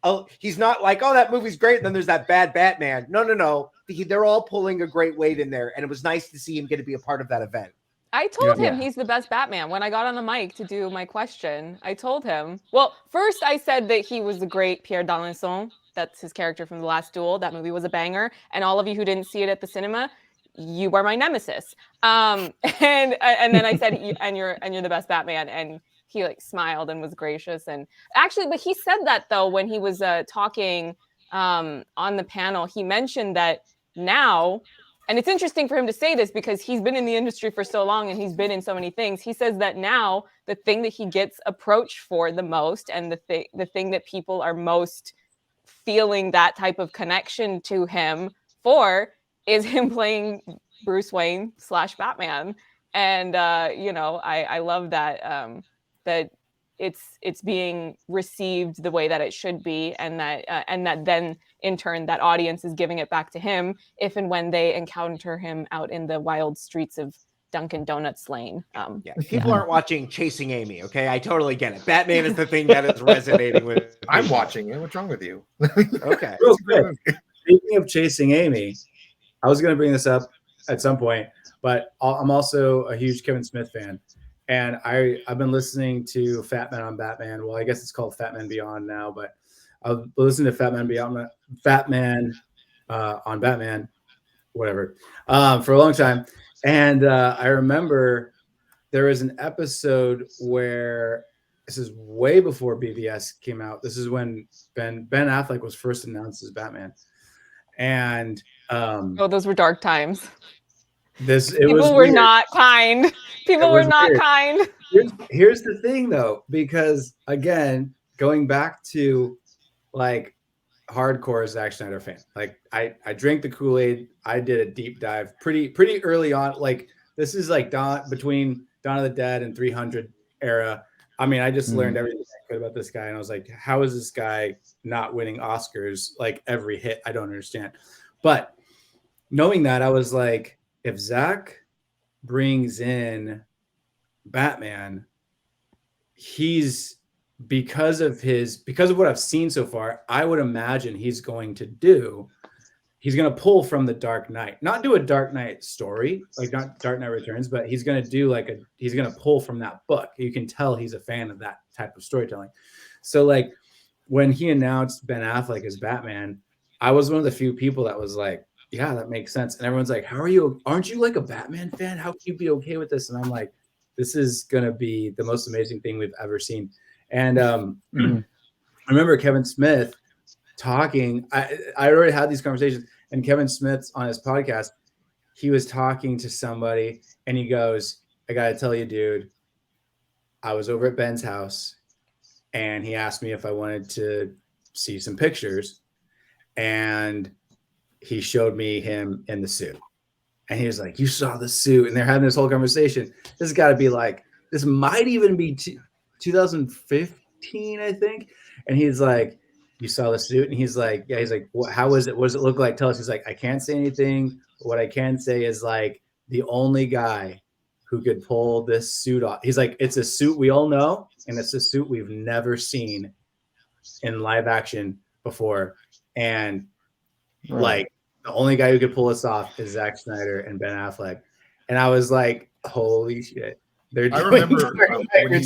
like, oh, that movie's great, and then there's that bad Batman. No. They're all pulling a great weight in there, and it was nice to see him get to be a part of that event. I told him he's the best Batman when I got on the mic to do my question. I told him. Well, first I said that he was the great Pierre d'Alençon. That's his character from The Last Duel. That movie was a banger. And all of you who didn't see it at the cinema, you are my nemesis. And then I said, and you're the best Batman. And he like smiled and was gracious. And actually, but he said that though when he was talking on the panel, he mentioned that now. And it's interesting for him to say this because he's been in the industry for so long and he's been in so many things. He says that now the thing that he gets approached for the most and the thing that people are most feeling that type of connection to him for is him playing Bruce Wayne / Batman. And, I love that, that it's being received the way that it should be, and that then in turn that audience is giving it back to him if and when they encounter him out in the wild streets of Dunkin' Donuts Lane. People aren't watching Chasing Amy. Okay, I totally get it. Batman is the thing that is resonating with. I'm watching it. What's wrong with you? Okay. Real quick, speaking of Chasing Amy, I was going to bring this up at some point, but I'm also a huge Kevin Smith fan. And I've been listening to Fat Man on Batman. Well, I guess it's called Fat Man Beyond now, but I've listened to Fat Man on Batman, whatever, for a long time. And I remember there was an episode where this is way before BVS came out. This is when Ben Affleck was first announced as Batman. And those were dark times. People were not kind. People were not kind. Here's the thing, though, because again, going back to like hardcore Zack Snyder fan, like I drank the Kool-Aid. I did a deep dive pretty early on. Like this is like between Dawn of the Dead and 300 era. I mean, I just learned everything I could about this guy, and I was like, how is this guy not winning Oscars like every hit? I don't understand. But knowing that, I was like, if Zack brings in Batman, he's because of what I've seen so far, I would imagine he's going to pull from the Dark Knight, not do a Dark Knight story, like not Dark Knight Returns, but he's going to do he's going to pull from that book. You can tell he's a fan of that type of storytelling. So like when he announced Ben Affleck as Batman, I was one of the few people that was like, yeah, that makes sense. And everyone's like, aren't you like a Batman fan? How can you be okay with this? And I'm like, this is going to be the most amazing thing we've ever seen. And I remember Kevin Smith talking. I already had these conversations, and Kevin Smith's on his podcast, he was talking to somebody and he goes, I got to tell you, dude, I was over at Ben's house and he asked me if I wanted to see some pictures, and he showed me him in the suit. And he was like, you saw the suit. And they're having this whole conversation. This has got to be like, this might even be 2015, I think. And he's like, you saw the suit? And he's like, yeah. He's like, how was it? What does it look like? Tell us. He's like, I can't say anything. What I can say is like, the only guy who could pull this suit off. He's like, it's a suit we all know, and it's a suit we've never seen in live action before. And like the only guy who could pull this off is Zack Snyder and Ben Affleck. And I was like, holy shit. They're I doing remember when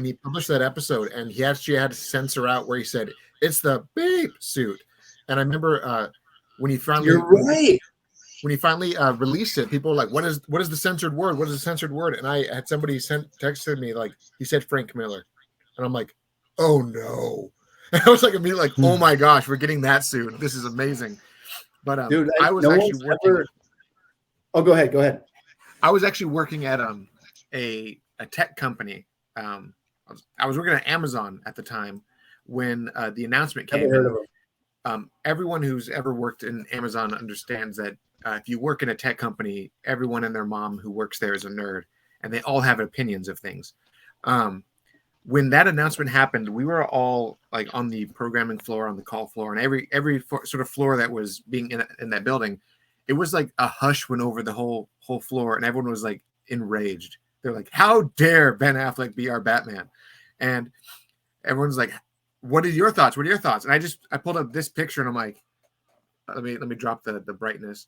he published that episode, and he actually had to censor out where he said it's the beep suit. And I remember when he finally released it, people were like, what is the censored word? What is the censored word? And I had somebody texted me like, he said Frank Miller, and I'm like, oh no. And I was like, oh my gosh, we're getting that suit. This is amazing. But dude, I was actually working. Oh, go ahead. I was actually working at a tech company. I was working at Amazon at the time when the announcement came. Everyone who's ever worked in Amazon understands that if you work in a tech company, everyone and their mom who works there is a nerd, and they all have opinions of things. When that announcement happened, we were all like on the programming floor, on the call floor, and every sort of floor that was being in that building. It was like a hush went over the whole floor, and everyone was like enraged. They're like, "How dare Ben Affleck be our Batman?" And everyone's like, "What are your thoughts? What are your thoughts?" And I pulled up this picture, and I'm like, "Let me drop the brightness."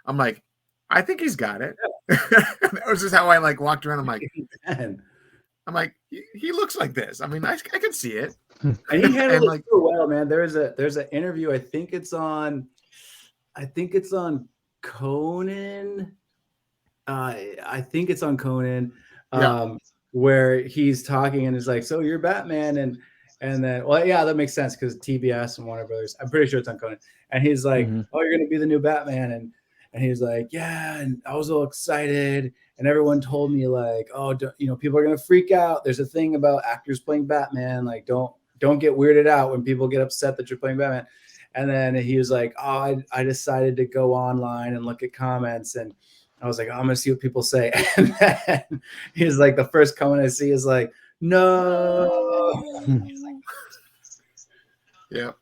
I'm like, "I think he's got it." That was just how I like walked around. I'm like, he looks like this. I mean, I can see it. And he handled it so well, man. There's an interview. I think it's on Conan. I think it's on Conan, where he's talking and it's like, so you're Batman, and then, well, yeah, that makes sense because TBS and Warner Brothers. I'm pretty sure it's on Conan, and he's like, oh, you're gonna be the new Batman, and he's like, yeah, and I was all excited, and everyone told me like, oh, people are gonna freak out. There's a thing about actors playing Batman, like don't get weirded out when people get upset that you're playing Batman. And then he was like, oh, I decided to go online and look at comments. And I was like, oh, I'm going to see what people say. And then he's like, the first comment I see is like, no. Yeah.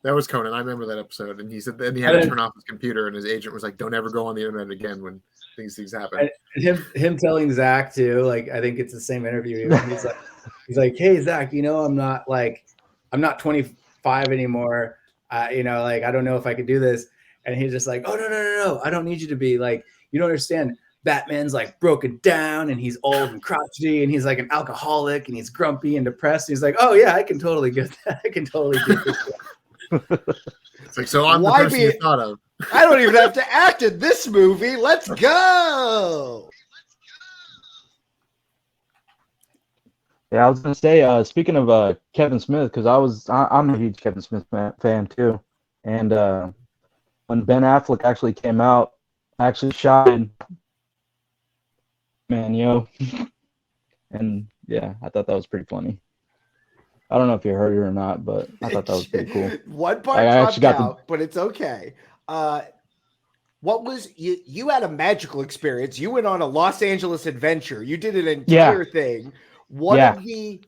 That was Conan. I remember that episode. And he said then he had to turn off his computer, and his agent was like, don't ever go on the internet again when things happen. And him telling Zach too, like, I think it's the same interview. He's like, hey, Zach, I'm not 25 anymore. Like, I don't know if I could do this. And he's just like, oh, no. I don't need you to be like, you don't understand. Batman's like broken down, and he's old and crotchety, and he's like an alcoholic, and he's grumpy and depressed. And he's like, oh yeah, I can totally get that. I can totally do this. It's like, so I'm the person you thought of. I don't even have to act in this movie. Let's go. Yeah, I was gonna say, speaking of Kevin Smith, because I'm a huge Kevin Smith fan too, and when Ben Affleck actually came out, I actually shouted, "Man, yo!" And yeah, I thought that was pretty funny. I don't know if you heard it or not, but I thought that was pretty cool. One part dropped out, but it's okay. What was you had a magical experience. You went on a Los Angeles adventure. You did an entire thing. What of the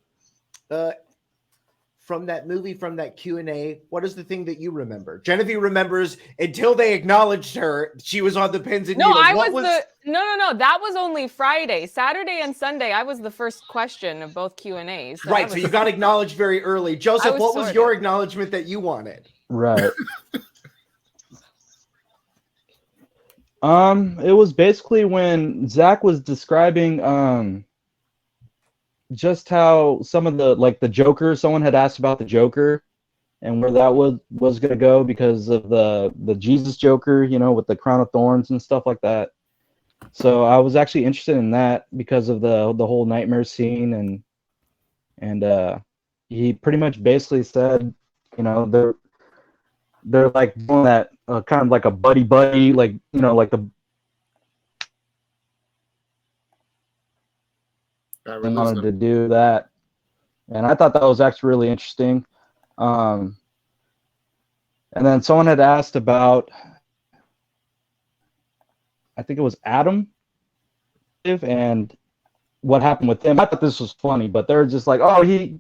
from that movie, from that Q&A, what is the thing that you remember? Genevieve remembers until they acknowledged her. She was on the pins and needles. No. That was only Friday. Saturday and Sunday, I was the first question of both Q&As. So right, so you got acknowledged very early. Joseph, what was your acknowledgement that you wanted? Right. It was basically when Zach was describing just how some of the Joker, someone had asked about the Joker and where that was going to go because of the Jesus Joker, with the crown of thorns and stuff like that. So I was actually interested in that because of the whole nightmare scene, and he pretty much basically said, they're like doing that kind of like a buddy, like the. I wanted to do that, and I thought that was actually really interesting. And then someone had asked about, I think it was Adam, and what happened with him. I thought this was funny, but they're just like, oh, he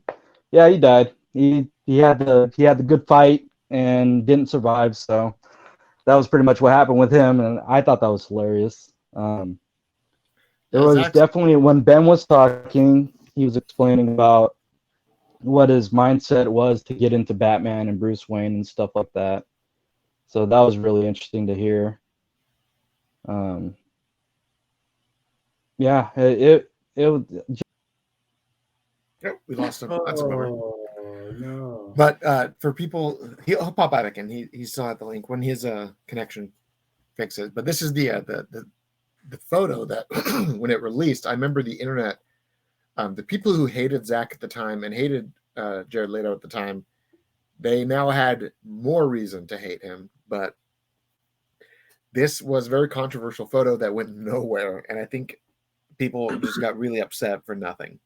died. He had the good fight and didn't survive. So that was pretty much what happened with him, and I thought that was hilarious. There Yeah, was Zach's- definitely, when Ben was talking, he was explaining about what his mindset was to get into Batman and Bruce Wayne and stuff like that. So that was really interesting to hear. Yeah, it Yep, we lost him. That's a bummer. Oh no. But for people, he'll pop out again. He still had the link when his connection fixes. But this is the photo that when it released, I remember the internet, the people who hated Zach at the time and hated Jared Leto at the time, they now had more reason to hate him. But this was a very controversial photo that went nowhere, and I think people just got really upset for nothing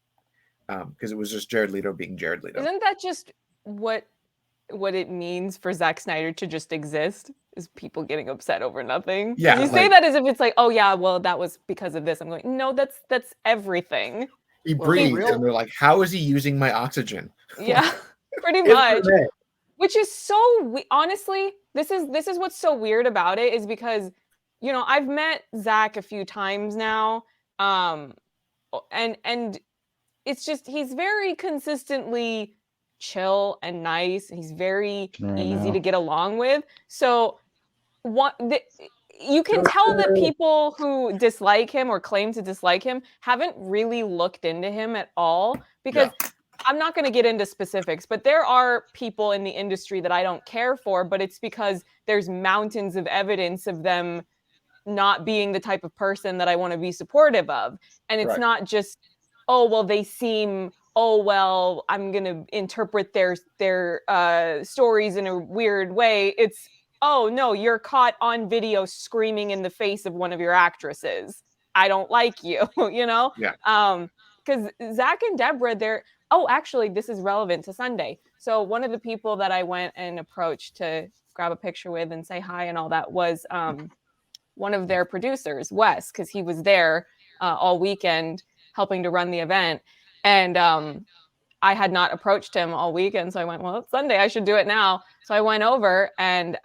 because it was just Jared Leto being Jared Leto. Isn't that just what it means for Zack Snyder to just exist? Is people getting upset over nothing? Yeah, You say like- that as if it's like, oh yeah, well that was because of this. I'm going, no, that's everything. He Well, breathed, real- and they're like, "How is he using my oxygen?" Yeah, pretty It's much. today. Which is so honestly, this is what's so weird about it is because, you know, I've met Zach a few times now, and it's just he's very consistently chill and nice. He's very Right easy now. to get along with. So you can tell that people who dislike him or claim to dislike him haven't really looked into him at all, because I'm not going to get into specifics, but there are people in the industry that I don't care for, but it's because there's mountains of evidence of them not being the type of person that I want to be supportive of. And it's Right. not just, oh, well, they seem, oh, well, I'm going to interpret their stories in a weird way. It's, oh, no, you're caught on video screaming in the face of one of your actresses. I don't like you, you know? Yeah. Because Zach and Deborah, oh, actually, this is relevant to Sunday. So one of the people that I went and approached to grab a picture with and say hi and all that was one of their producers, Wes, because he was there all weekend helping to run the event. And I had not approached him all weekend. So I went, well, it's Sunday, I should do it now. So I went over and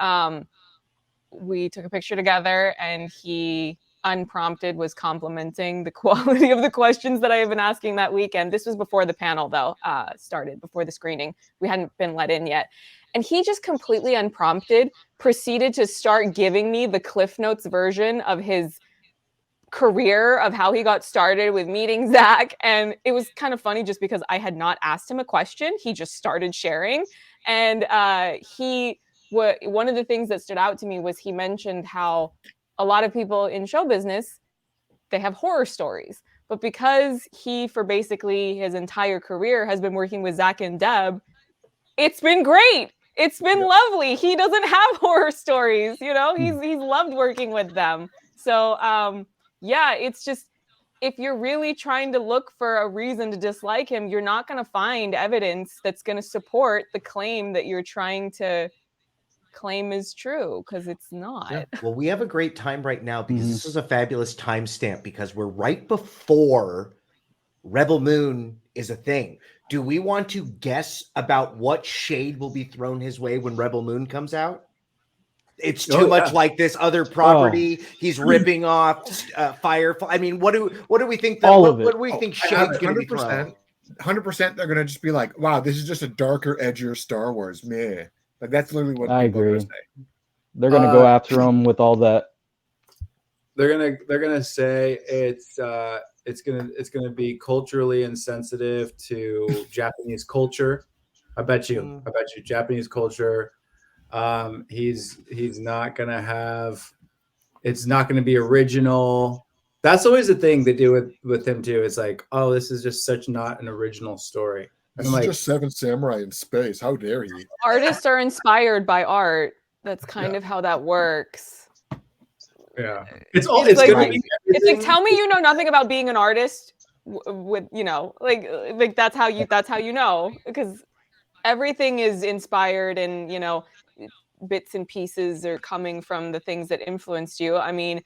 we took a picture together, and he unprompted was complimenting the quality of the questions that I have been asking that weekend. This was before the panel though started, before the screening. We hadn't been let in yet. And he just completely unprompted proceeded to start giving me the Cliff Notes version of his career, of how he got started with meeting Zach. And it was kind of funny just because I had not asked him a question. He just started sharing. And one of the things that stood out to me was he mentioned how a lot of people in show business, they have horror stories. But because he, for basically his entire career, has been working with Zach and Deb, it's been great. It's been lovely. He doesn't have horror stories, you know? He's loved working with them. So, yeah, it's just, if you're really trying to look for a reason to dislike him, you're not going to find evidence that's going to support the claim that you're trying to claim is true, because it's not. Yeah. Well, we have a great time right now because this is a fabulous timestamp, because we're right before Rebel Moon is a thing. Do we want to guess about what shade will be thrown his way when Rebel Moon comes out? It's too much like this other property. He's ripping off Firefly. I mean, what do we think? What do we think shade's going to be thrown? 100%. They're going to just be like, "Wow, this is just a darker, edgier Star Wars." Meh. Like that's literally what I people are agree. going to say. They're gonna go after him with all that. They're gonna say it's gonna be culturally insensitive to Japanese culture. I bet you Japanese culture. He's not gonna have. It's not gonna be original. That's always the thing they do with him too. It's like, oh, this is just such not an original story. This I'm is like, just Seven Samurai in space. How dare he? Artists are inspired by art. That's kind of how that works. yeah, it's all. It's It's, like- gonna be. It's like, everything. tell me you know nothing about being an artist with, you know, like that's how you know, because everything is inspired, and, you know, bits and pieces are coming from the things that influenced you. I mean,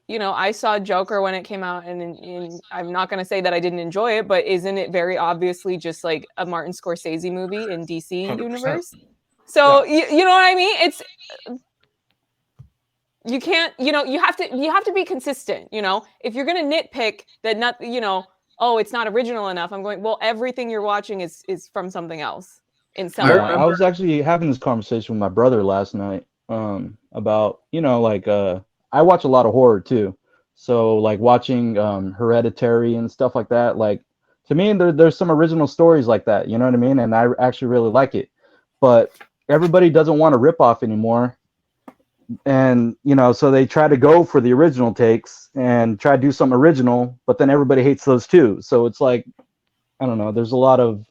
you know, I saw Joker when it came out, and I'm not going to say that I didn't enjoy it, but isn't it very obviously just like a Martin Scorsese movie in DC 100%. universe? So you know what I mean? It's you can't, you have to be consistent. If you're gonna nitpick that, not, oh, it's not original enough, I'm going, well, everything you're watching is from something else in some Yeah, way. I was actually having this conversation with my brother last night about, like I watch a lot of horror too. So like watching Hereditary and stuff like that, like to me there's some original stories like that, you know what I mean? And I actually really like it. But everybody doesn't want to rip off anymore. And so they try to go for the original takes and try to do something original, but then everybody hates those too. So it's like, I don't know, there's a lot of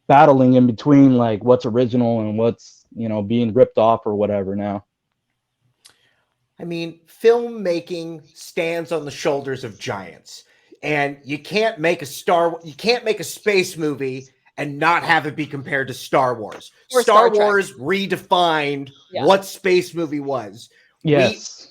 battling in between like what's original and what's being ripped off or whatever now. I mean, filmmaking stands on the shoulders of giants, and you can't make a space movie and not have it be compared to Star Wars. Or Star Star Trek. Wars redefined Yeah. what space movie was. Yes.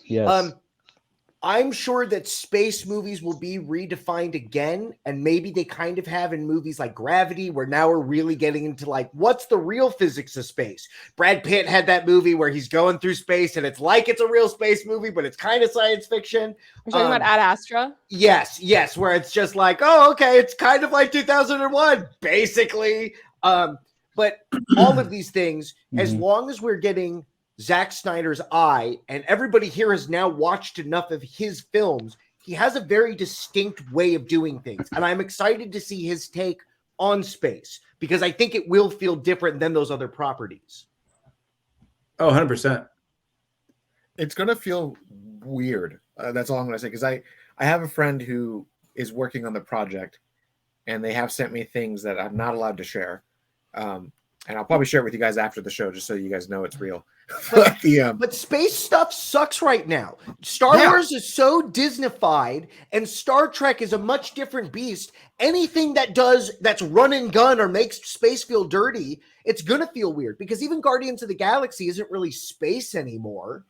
I'm sure that space movies will be redefined again, and maybe they kind of have in movies like Gravity, where now we're really getting into like, what's the real physics of space? Brad Pitt had that movie where he's going through space, and it's like it's a real space movie, but it's kind of science fiction. You're talking about Ad Astra? Yes, where it's just like, oh, okay, it's kind of like 2001, basically. But all of these things, as long as we're getting Zack Snyder's eye, and everybody here has now watched enough of his films, he has a very distinct way of doing things. And I'm excited to see his take on space, because I think it will feel different than those other properties. Oh, 100%. It's going to feel weird. That's all I'm going to say. Because I have a friend who is working on the project, and they have sent me things that I'm not allowed to share. And I'll probably share it with you guys after the show, just so you guys know it's real. But space stuff sucks right now. Star Wars is so Disneyfied, and Star Trek is a much different beast. Anything that's run and gun or makes space feel dirty, it's gonna feel weird, because even Guardians of the Galaxy isn't really space anymore.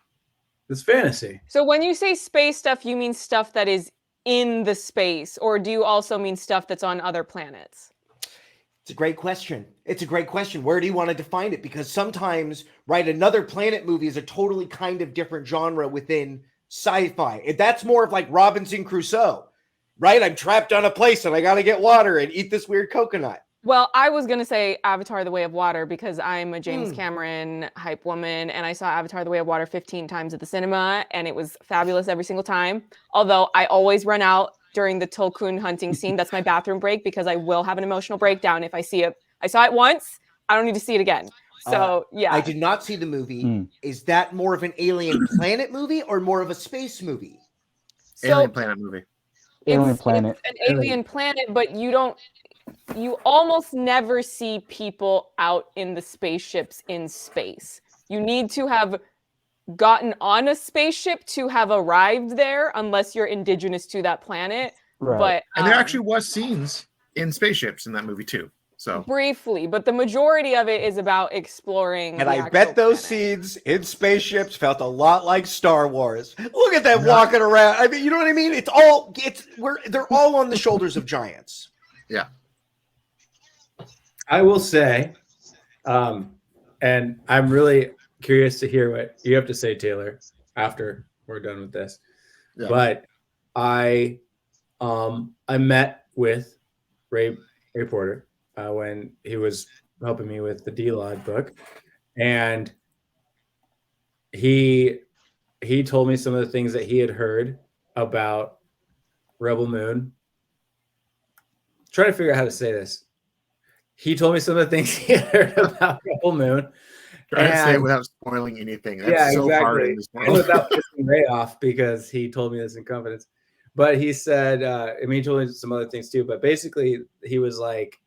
It's fantasy. So when you say space stuff, you mean stuff that is in the space, or do you also mean stuff that's on other planets? It's a great question. Where do you want to define it? Because sometimes, right, another planet movie is a totally kind of different genre within sci-fi. That's more of like Robinson Crusoe, right? I'm trapped on a place and I got to get water and eat this weird coconut. Well, I was going to say Avatar: The Way of Water, because I'm a James Cameron hype woman, and I saw Avatar: The Way of Water 15 times at the cinema, and it was fabulous every single time. Although I always run out during the Tulkun hunting scene. That's my bathroom break, because I will have an emotional breakdown if I see it. I saw it once, I don't need to see it again. So, yeah. I did not see the movie. Is that more of an alien planet movie or more of a space movie? Alien planet movie. Alien planet. It's an alien planet, but you almost never see people out in the spaceships in space. You need to have gotten on a spaceship to have arrived there, unless you're indigenous to that planet. Right. But And there actually was scenes in spaceships in that movie too. So briefly, but the majority of it is about exploring. And the I actual bet those planet. scenes in spaceships felt a lot like Star Wars. Look at them walking around. I mean, you know what I mean? They're all on the shoulders of giants. yeah. I will say, and I'm really curious to hear what you have to say, Taylor, after we're done with this. Yeah. But I met with Ray Porter when he was helping me with the D-Lod book, and he told me some of the things that he had heard about Rebel Moon. Trying to figure out how to say this. He told me some of the things he had heard about Rebel Moon. Try to say it without spoiling anything. That's Yeah, so hard exactly. in this And world. without pissing Ray off, because he told me this in confidence. But he said, I mean, he told me some other things too, but basically he was like,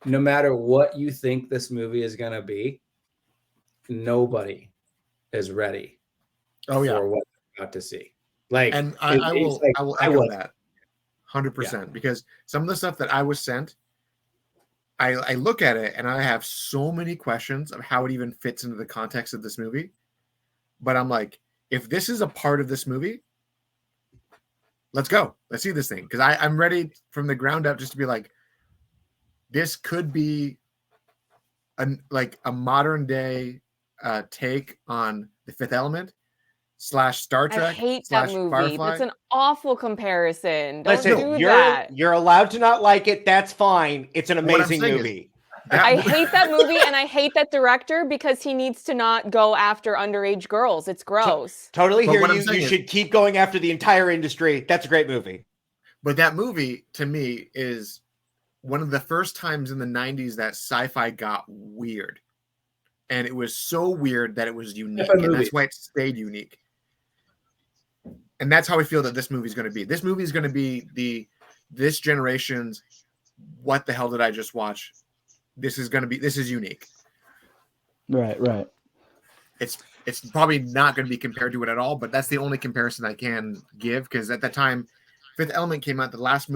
no matter what you think this movie is going to be, nobody is ready Oh yeah. for what they're about to see. Like, And I will I echo was. that 100%, because some of the stuff that I was sent, I look at it and I have so many questions of how it even fits into the context of this movie. But I'm like, if this is a part of this movie, let's go. Let's see this thing. Because I'm ready from the ground up just to be like, this could be a modern day take on The Fifth Element. slash Star I Trek hate that slash movie. Firefly. That's an awful comparison. Don't Listen, do you're that. you're allowed to not like it. That's fine. It's an What I'm amazing saying is movie. that I hate that movie and I hate that director because he needs to not go after underage girls. It's gross. Totally But hear what I'm you. saying You is- should keep going after the entire industry. That's a great movie. But that movie, to me, is one of the first times in the 90s that sci-fi got weird. And it was so weird that it was unique. Sci-fi And movie. that's why it stayed unique. And that's how I feel that this movie is going to be. This movie is going to be this generation's what the hell did I just watch? This is unique. Right. It's probably not going to be compared to it at all, but that's the only comparison I can give, because at that time Fifth Element came out, the last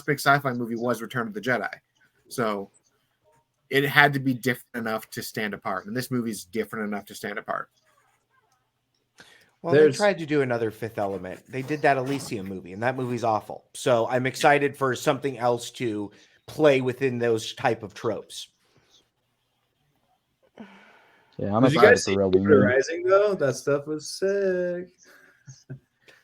big sci-fi movie was Return of the Jedi. So it had to be different enough to stand apart. And this movie's different enough to stand apart. Well, they tried to do another Fifth Element. They did that Elysium movie, and that movie's awful. So I'm excited for something else to play within those type of tropes. Yeah, I'm Did you excited guys see for Rebel Jupiter Moon. Rising though? That stuff was sick.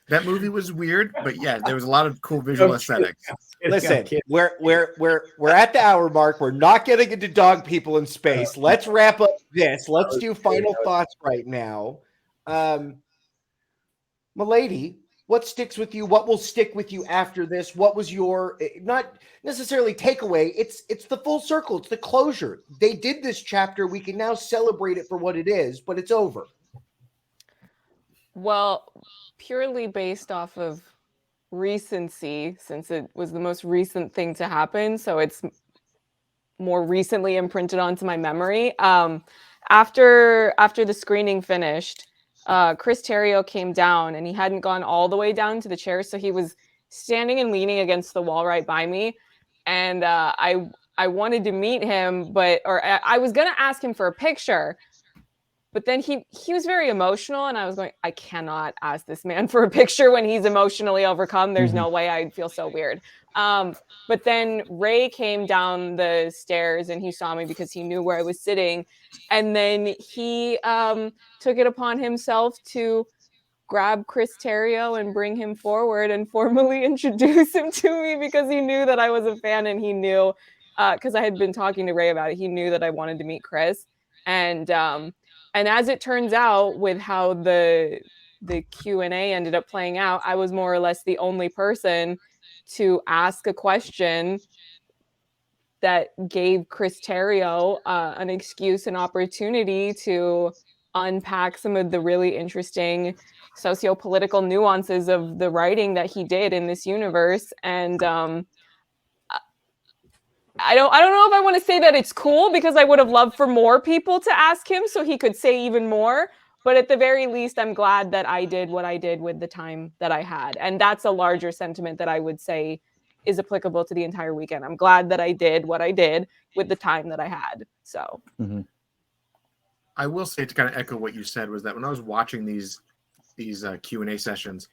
That movie was weird, but yeah, there was a lot of cool visual aesthetics. Listen, we're at the hour mark. We're not getting into dog people in space. Let's wrap up this. Let's do final thoughts right now. Milady, what sticks with you? What will stick with you after this? What was your not necessarily takeaway? It's the full circle. It's the closure. They did this chapter. We can now celebrate it for what it is, but it's over. Well, purely based off of recency, since it was the most recent thing to happen, so it's more recently imprinted onto my memory. After the screening finished, Chris Terrio came down, and he hadn't gone all the way down to the chair, so he was standing and leaning against the wall right by me, and I wanted to meet him, I was gonna ask him for a picture. But then he was very emotional, and I was going, I cannot ask this man for a picture when he's emotionally overcome. There's no way. I'd feel so weird. But then Ray came down the stairs, and he saw me because he knew where I was sitting. And then he took it upon himself to grab Chris Terrio and bring him forward and formally introduce him to me, because he knew that I was a fan, and he knew, because I had been talking to Ray about it, he knew that I wanted to meet Chris. And as it turns out, with how the Q&A ended up playing out, I was more or less the only person to ask a question that gave Chris Terrio an excuse and opportunity to unpack some of the really interesting socio-political nuances of the writing that he did in this universe. And I don't know if I want to say that it's cool, because I would have loved for more people to ask him so he could say even more. But at the very least, I'm glad that I did what I did with the time that I had. And that's a larger sentiment that I would say is applicable to the entire weekend. I'm glad that I did what I did with the time that I had. So I will say, to kind of echo what you said, was that when I was watching these Q&A sessions,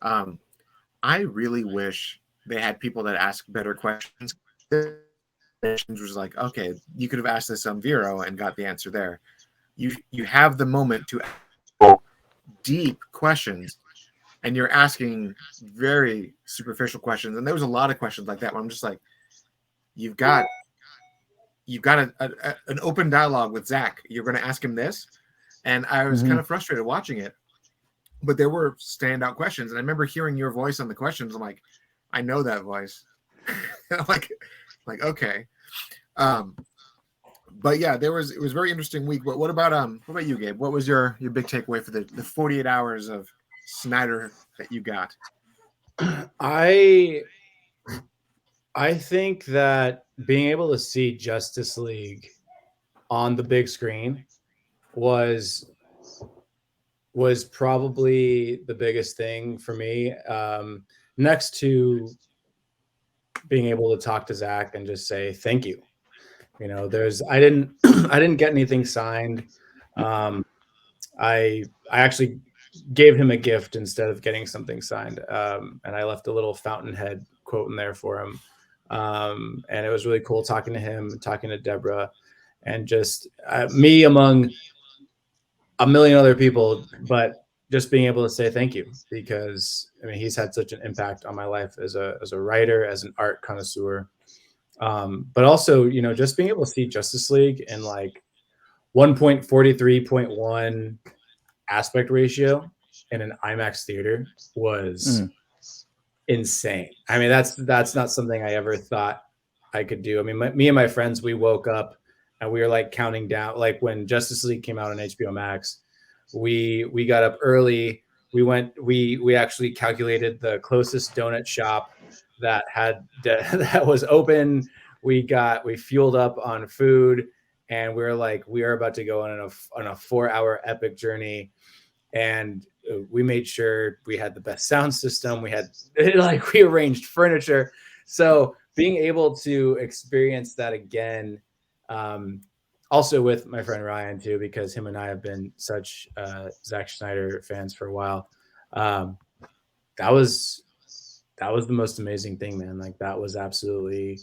I really wish they had people that ask better questions. Was like, okay, you could have asked this on Vero and got the answer there. You have the moment to ask deep questions, and you're asking very superficial questions. And there was a lot of questions like that where I'm just like, you've got an open dialogue with Zach. You're going to ask him this, and I was kind of frustrated watching it. But there were standout questions, and I remember hearing your voice on the questions. I'm like, I know that voice. like okay. But yeah, it was a very interesting week. But what about you, Gabe? What was your big takeaway for the 48 hours of Snyder that you got? I think that being able to see Justice League on the big screen was probably the biggest thing for me, next to being able to talk to Zach and just say thank you. You know, I didn't get anything signed. I actually gave him a gift instead of getting something signed, and I left a little Fountainhead quote in there for him. And it was really cool talking to him, talking to Deborah, and just me among a million other people. But just being able to say thank you, because I mean, he's had such an impact on my life as a writer, as an art connoisseur. But also, you know, just being able to see Justice League in like 1.43.1 aspect ratio in an IMAX theater was insane. I mean, that's not something I ever thought I could do. I mean, me and my friends, we woke up and we were like counting down, like when Justice League came out on HBO Max, we got up early. We actually calculated the closest donut shop that that was open. We fueled up on food, and we were like, we are about to go on a 4-hour epic journey. And we made sure we had the best sound system. We arranged furniture. So being able to experience that again, also with my friend Ryan too, because him and I have been such Zack Snyder fans for a while. That was the most amazing thing, man. Like, that was absolutely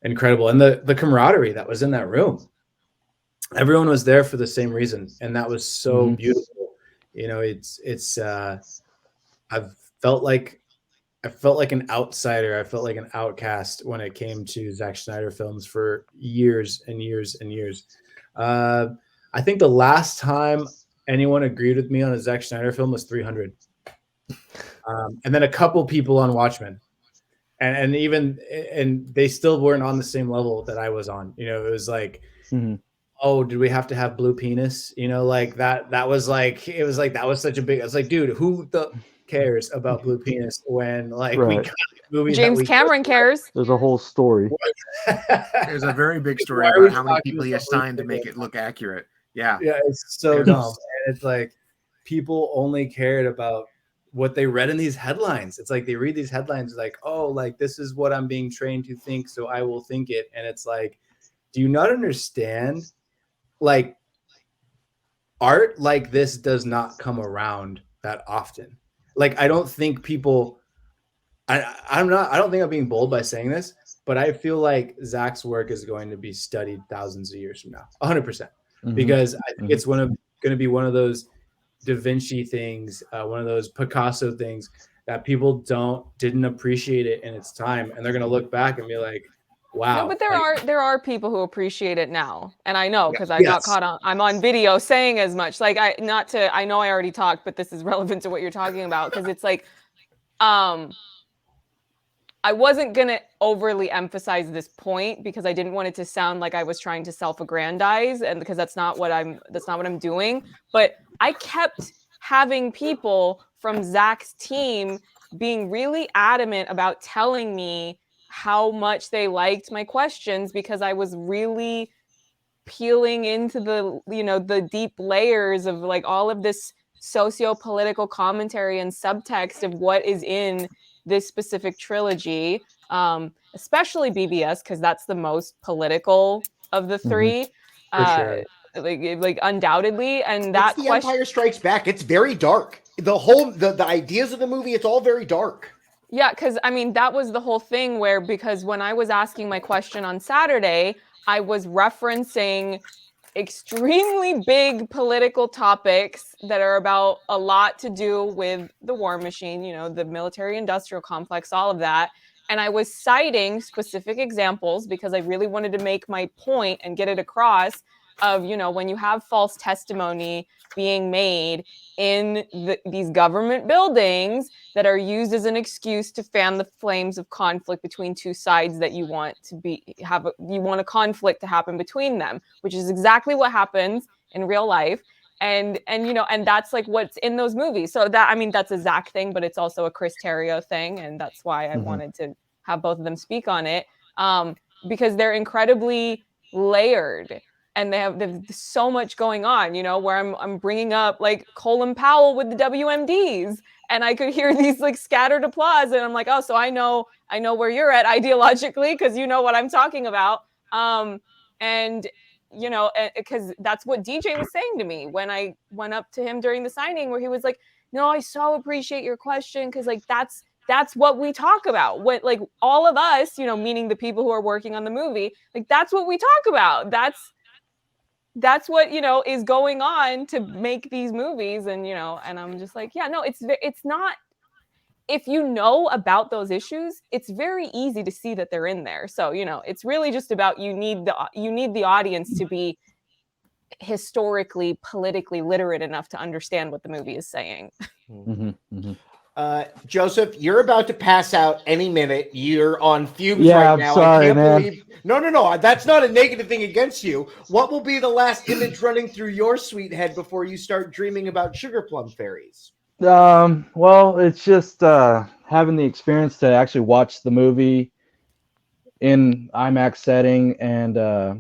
incredible. And the camaraderie that was in that room, everyone was there for the same reason. And that was so beautiful. You know, I felt like an outsider. I felt like an outcast when it came to Zack Snyder films for years and years and years. I think the last time anyone agreed with me on a Zack Snyder film was 300. And then a couple people on Watchmen. And they still weren't on the same level that I was on. You know, it was like, oh, did we have to have blue penis? You know, like that was like, it was like, that was such a big, I was like, dude, who the cares about blue penis when like we got movies? James Cameron cares. There's a whole story. There's a very big story about how many people he assigned to make it look accurate. Yeah. Yeah, it's so dumb. And it's like, people only cared about what they read in these headlines. It's like they read these headlines like, oh, like this is what I'm being trained to think, so I will think it. And it's like, do you not understand? Like, art like this does not come around that often. Like, I don't think people, I don't think I'm being bold by saying this, but I feel like Zack's work is going to be studied thousands of years from now, 100%, because I think it's going to be one of those Da Vinci things, one of those Picasso things that people didn't appreciate it in its time, and they're going to look back and be like, wow. No, but there are people who appreciate it now, and I know because I got caught on. I'm on video saying as much. Like, I know I already talked, but this is relevant to what you're talking about, because it's like, I wasn't gonna overly emphasize this point because I didn't want it to sound like I was trying to self-aggrandize, and because that's not what I'm doing. But I kept having people from Zack's team being really adamant about telling me how much they liked my questions, because I was really peeling into the deep layers of like all of this socio-political commentary and subtext of what is in this specific trilogy, especially BBS, because that's the most political of the three. For sure. Like undoubtedly. And that The Empire Strikes Back, it's very dark. The ideas of the movie, it's all very dark. Yeah, because I mean, that was the whole thing because when I was asking my question on Saturday, I was referencing extremely big political topics that are about a lot to do with the war machine, you know, the military industrial complex, all of that. And I was citing specific examples because I really wanted to make my point and get it across of, you know, when you have false testimony being made in these government buildings that are used as an excuse to fan the flames of conflict between two sides that you want you want a conflict to happen between them, which is exactly what happens in real life. And you know, and that's like what's in those movies. So that, I mean, that's a Zack thing, but it's also a Chris Terrio thing, and that's why I wanted to have both of them speak on it, because they're incredibly layered. And they have so much going on, you know, where I'm bringing up like Colin Powell with the WMDs, and I could hear these like scattered applause, and I'm like, oh, so I know where you're at ideologically, because you know what I'm talking about, and you know, because that's what DJ was saying to me when I went up to him during the signing, where he was like, no, I so appreciate your question, because like that's what we talk about. What, like, all of us, you know, meaning the people who are working on the movie, like that's what we talk about. that's what, you know, is going on to make these movies. And, you know, and I'm just like, yeah, no, it's not, if you know about those issues, it's very easy to see that they're in there. So, you know, it's really just about, you need the audience to be historically, politically literate enough to understand what the movie is saying. Joseph, you're about to pass out any minute. You're on fumes Yeah, right I'm now. sorry, I can't man. believe. No. That's not a negative thing against you. What will be the last image running through your sweet head before you start dreaming about sugar plum fairies? Well, it's just having the experience to actually watch the movie in IMAX setting, and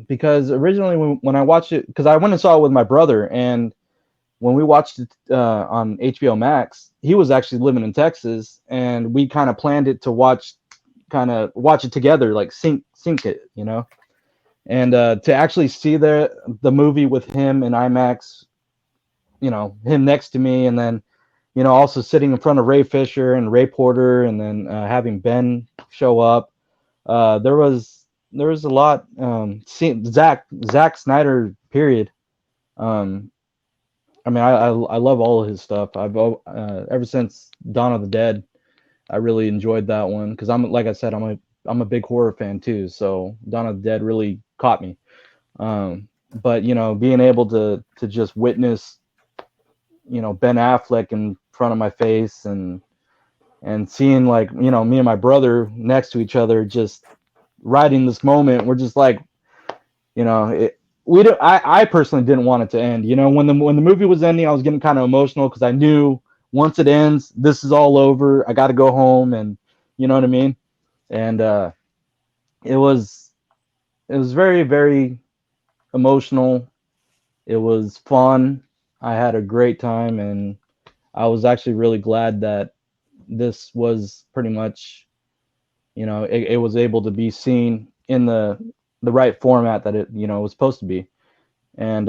because originally when I watched it, because I went and saw it with my brother, and when we watched it on HBO Max, he was actually living in Texas, and we kind of planned it to watch it together, like sync it, you know. And to actually see the movie with him in IMAX, you know, him next to me, and then, you know, also sitting in front of Ray Fisher and Ray Porter, and then having Ben show up, there was a lot. Zack Snyder, period. I mean, I love all of his stuff. I've ever since Dawn of the Dead, I really enjoyed that one because like I said, I'm a big horror fan too. So Dawn of the Dead really caught me. But you know, being able to just witness, you know, Ben Affleck in front of my face, and seeing, like, you know, me and my brother next to each other, just riding this moment, we're just like, you know, I personally didn't want it to end. You know, when the movie was ending, I was getting kind of emotional because I knew once it ends, this is all over. I got to go home, and you know what I mean. And it was very, very emotional. It was fun. I had a great time, and I was actually really glad that this was pretty much, you know, it was able to be seen in the right format that it, you know, was supposed to be. And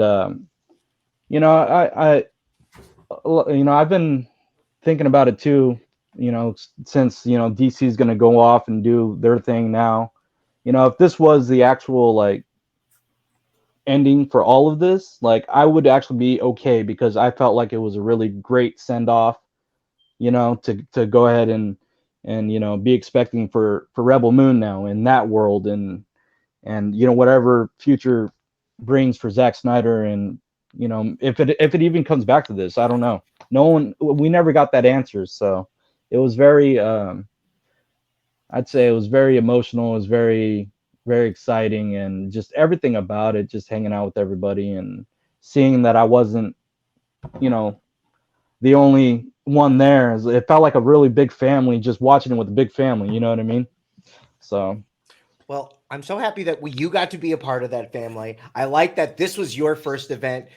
you know, you know, I've been thinking about it too, you know, since, you know, DC is going to go off and do their thing now. You know, if this was the actual, like, ending for all of this, like, I would actually be okay, because I felt like it was a really great send off, you know, to go ahead and you know, be expecting for Rebel Moon now in that world, and you know, whatever future brings for Zack Snyder. And you know, if it even comes back to this, I don't know. We never got that answer. So it was very, I'd say it was very emotional. It was very, very exciting, and just everything about it, just hanging out with everybody and seeing that I wasn't, you know, the only one there. It felt like a really big family, just watching it with a big family. You know what I mean? So. Well, I'm so happy that you got to be a part of that family. I like that this was your first event.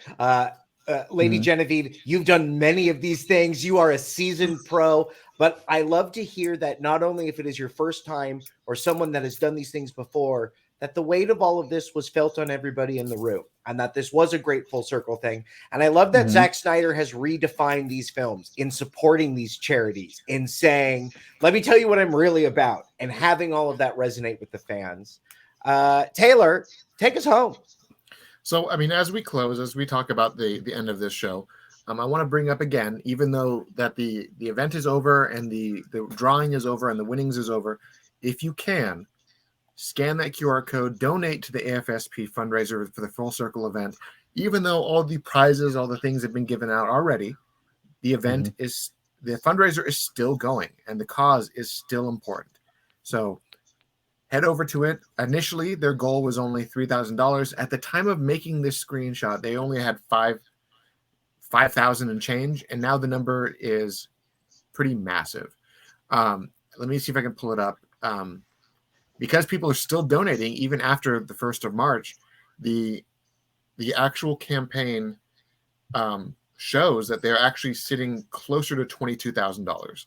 Lady Genevieve, you've done many of these things. You are a seasoned pro, but I love to hear that not only if it is your first time or someone that has done these things before, that the weight of all of this was felt on everybody in the room, and that this was a great full circle thing. And I love that Zack Snyder has redefined these films in supporting these charities, in saying, let me tell you what I'm really about, and having all of that resonate with the fans. Taylor, take us home. So, I mean, as we close, as we talk about the end of this show, I want to bring up again, even though that the event is over and the drawing is over and the winnings is over, if you can, scan that QR code, donate to the AFSP fundraiser for the Full Circle event. Even though all the prizes, all the things have been given out already, the event the fundraiser is still going, and the cause is still important. So head over to it. Initially, their goal was only $3,000. At the time of making this screenshot, they only had 5,000 and change, and now the number is pretty massive. Let me see if I can pull it up. Because people are still donating even after the 1st of March, the actual campaign shows that they're actually sitting closer to $22,000.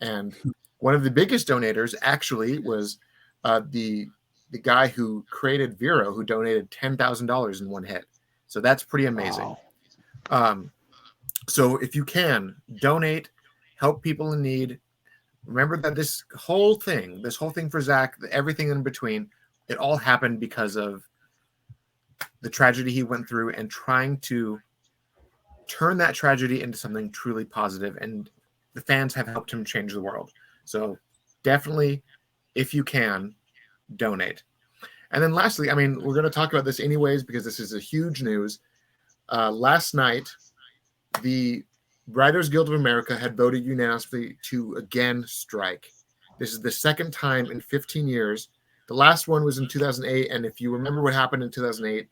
And one of the biggest donators actually was the guy who created Vero, who donated $10,000 in one hit. So that's pretty amazing. Wow. So if you can, donate, help people in need. Remember that this whole thing for Zack, everything in between, it all happened because of the tragedy he went through and trying to turn that tragedy into something truly positive, and the fans have helped him change the world. So definitely, if you can, donate. And then lastly, I mean, we're going to talk about this anyways because this is a huge news. Last night, the Writers Guild of America had voted unanimously to again strike. This is the second time in 15 years. The last one was in 2008, and if you remember what happened in 2008,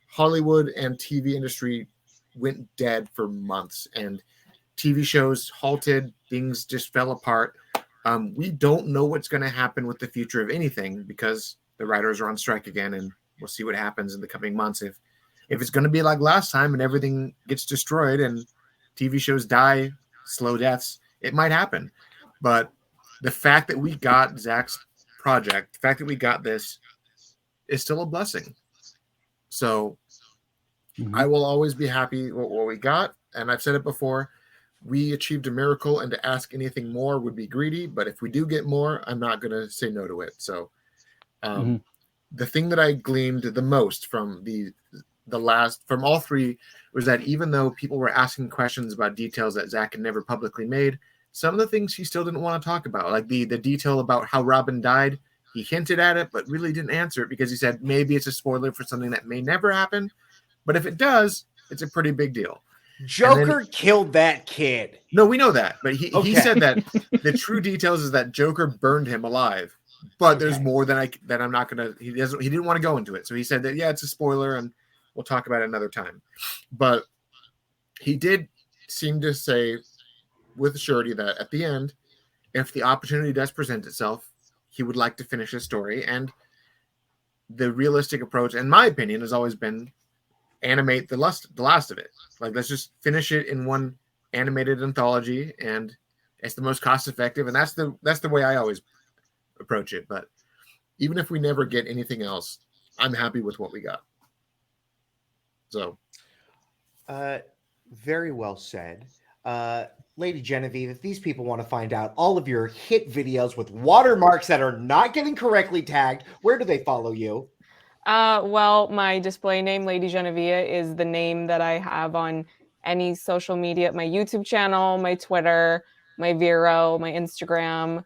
Hollywood and TV industry went dead for months, and TV shows halted, things just fell apart. We don't know what's going to happen with the future of anything because the writers are on strike again, and we'll see what happens in the coming months. If it's going to be like last time and everything gets destroyed and TV shows die slow deaths, it might happen. But the fact that we got Zack's project, the fact that we got this is still a blessing. So I will always be happy with what we got. And I've said it before, we achieved a miracle, and to ask anything more would be greedy. But if we do get more, I'm not going to say no to it. So the thing that I gleaned the most from from all three was that even though people were asking questions about details that Zack had never publicly made, some of the things he still didn't want to talk about, like the detail about how Robin died, he hinted at it, but really didn't answer it because he said maybe it's a spoiler for something that may never happen. But if it does, it's a pretty big deal. Joker killed that kid. No, we know that. But he said that the true details is that Joker burned him alive. But there's more that I'm not going to, he didn't want to go into it. So he said that, yeah, it's a spoiler and we'll talk about it another time. But he did seem to say with surety that at the end, if the opportunity does present itself, he would like to finish his story. And the realistic approach, in my opinion, has always been animate the last of it. Like, let's just finish it in one animated anthology, and it's the most cost effective. And that's the way I always approach it. But even if we never get anything else, I'm happy with what we got. So very well said. Lady Genevieve, if these people want to find out all of your hit videos with watermarks that are not getting correctly tagged, where do they follow you? Well, my display name, Lady Genevieve, is the name that I have on any social media, my YouTube channel, my Twitter, my Vero, my Instagram,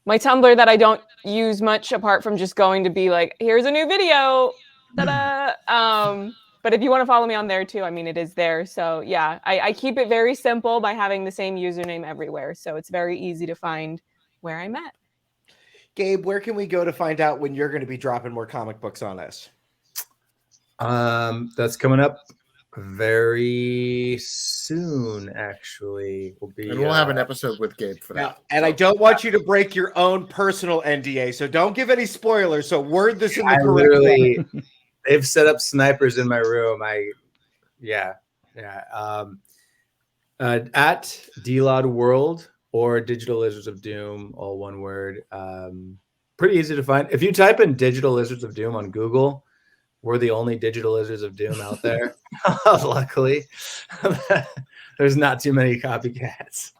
my Tumblr that I don't use much apart from just going to be like, here's a new video. Ta-da! But if you want to follow me on there too, I mean, it is there. So yeah, I keep it very simple by having the same username everywhere. So it's very easy to find where I'm at. Gabe, where can we go to find out when you're going to be dropping more comic books on us? That's coming up very soon, actually. We'll have an episode with Gabe for that. Now, and I don't want you to break your own personal NDA, so don't give any spoilers. So word this in the correct way. They've set up snipers in my room. At DLOD World or Digital Lizards of Doom, all one word. Pretty easy to find. If you type in Digital Lizards of Doom on Google, we're the only Digital Lizards of Doom out there. Luckily, there's not too many copycats.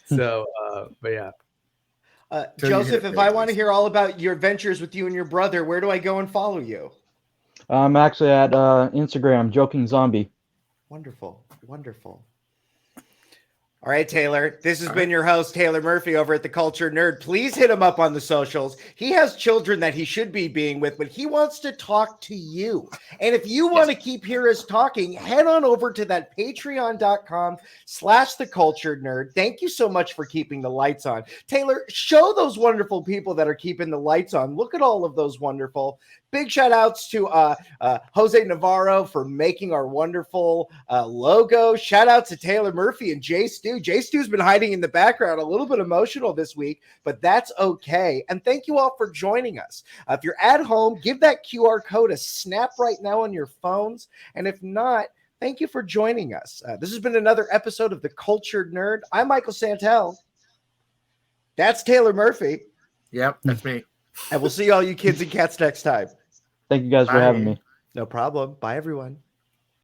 So, but yeah. Joseph, if I want to hear all about your adventures with you and your brother, where do I go and follow you? I'm actually at Instagram, jokingzombie. Wonderful. Wonderful. All right, Taylor, this has been your host, Taylor Murphy, over at The Cultured Nerd. Please hit him up on the socials. He has children that he should be being with, but he wants to talk to you. And if you want to keep hear us talking, head on over to that patreon.com/theculturednerd. Thank you so much for keeping the lights on. Taylor, show those wonderful people that are keeping the lights on. Look at all of those wonderful. Big shout outs to Jose Navarro for making our wonderful logo. Shout out to Taylor Murphy and Jay Stu. Jay Stu's been hiding in the background, a little bit emotional this week, but that's okay. And thank you all for joining us. If you're at home, give that QR code a snap right now on your phones. And if not, thank you for joining us. This has been another episode of The Cultured Nerd. I'm Michael Santel. That's Taylor Murphy. Yep, that's me. And we'll see all you kids and cats next time. Thank you guys for having me. No problem. Bye, everyone.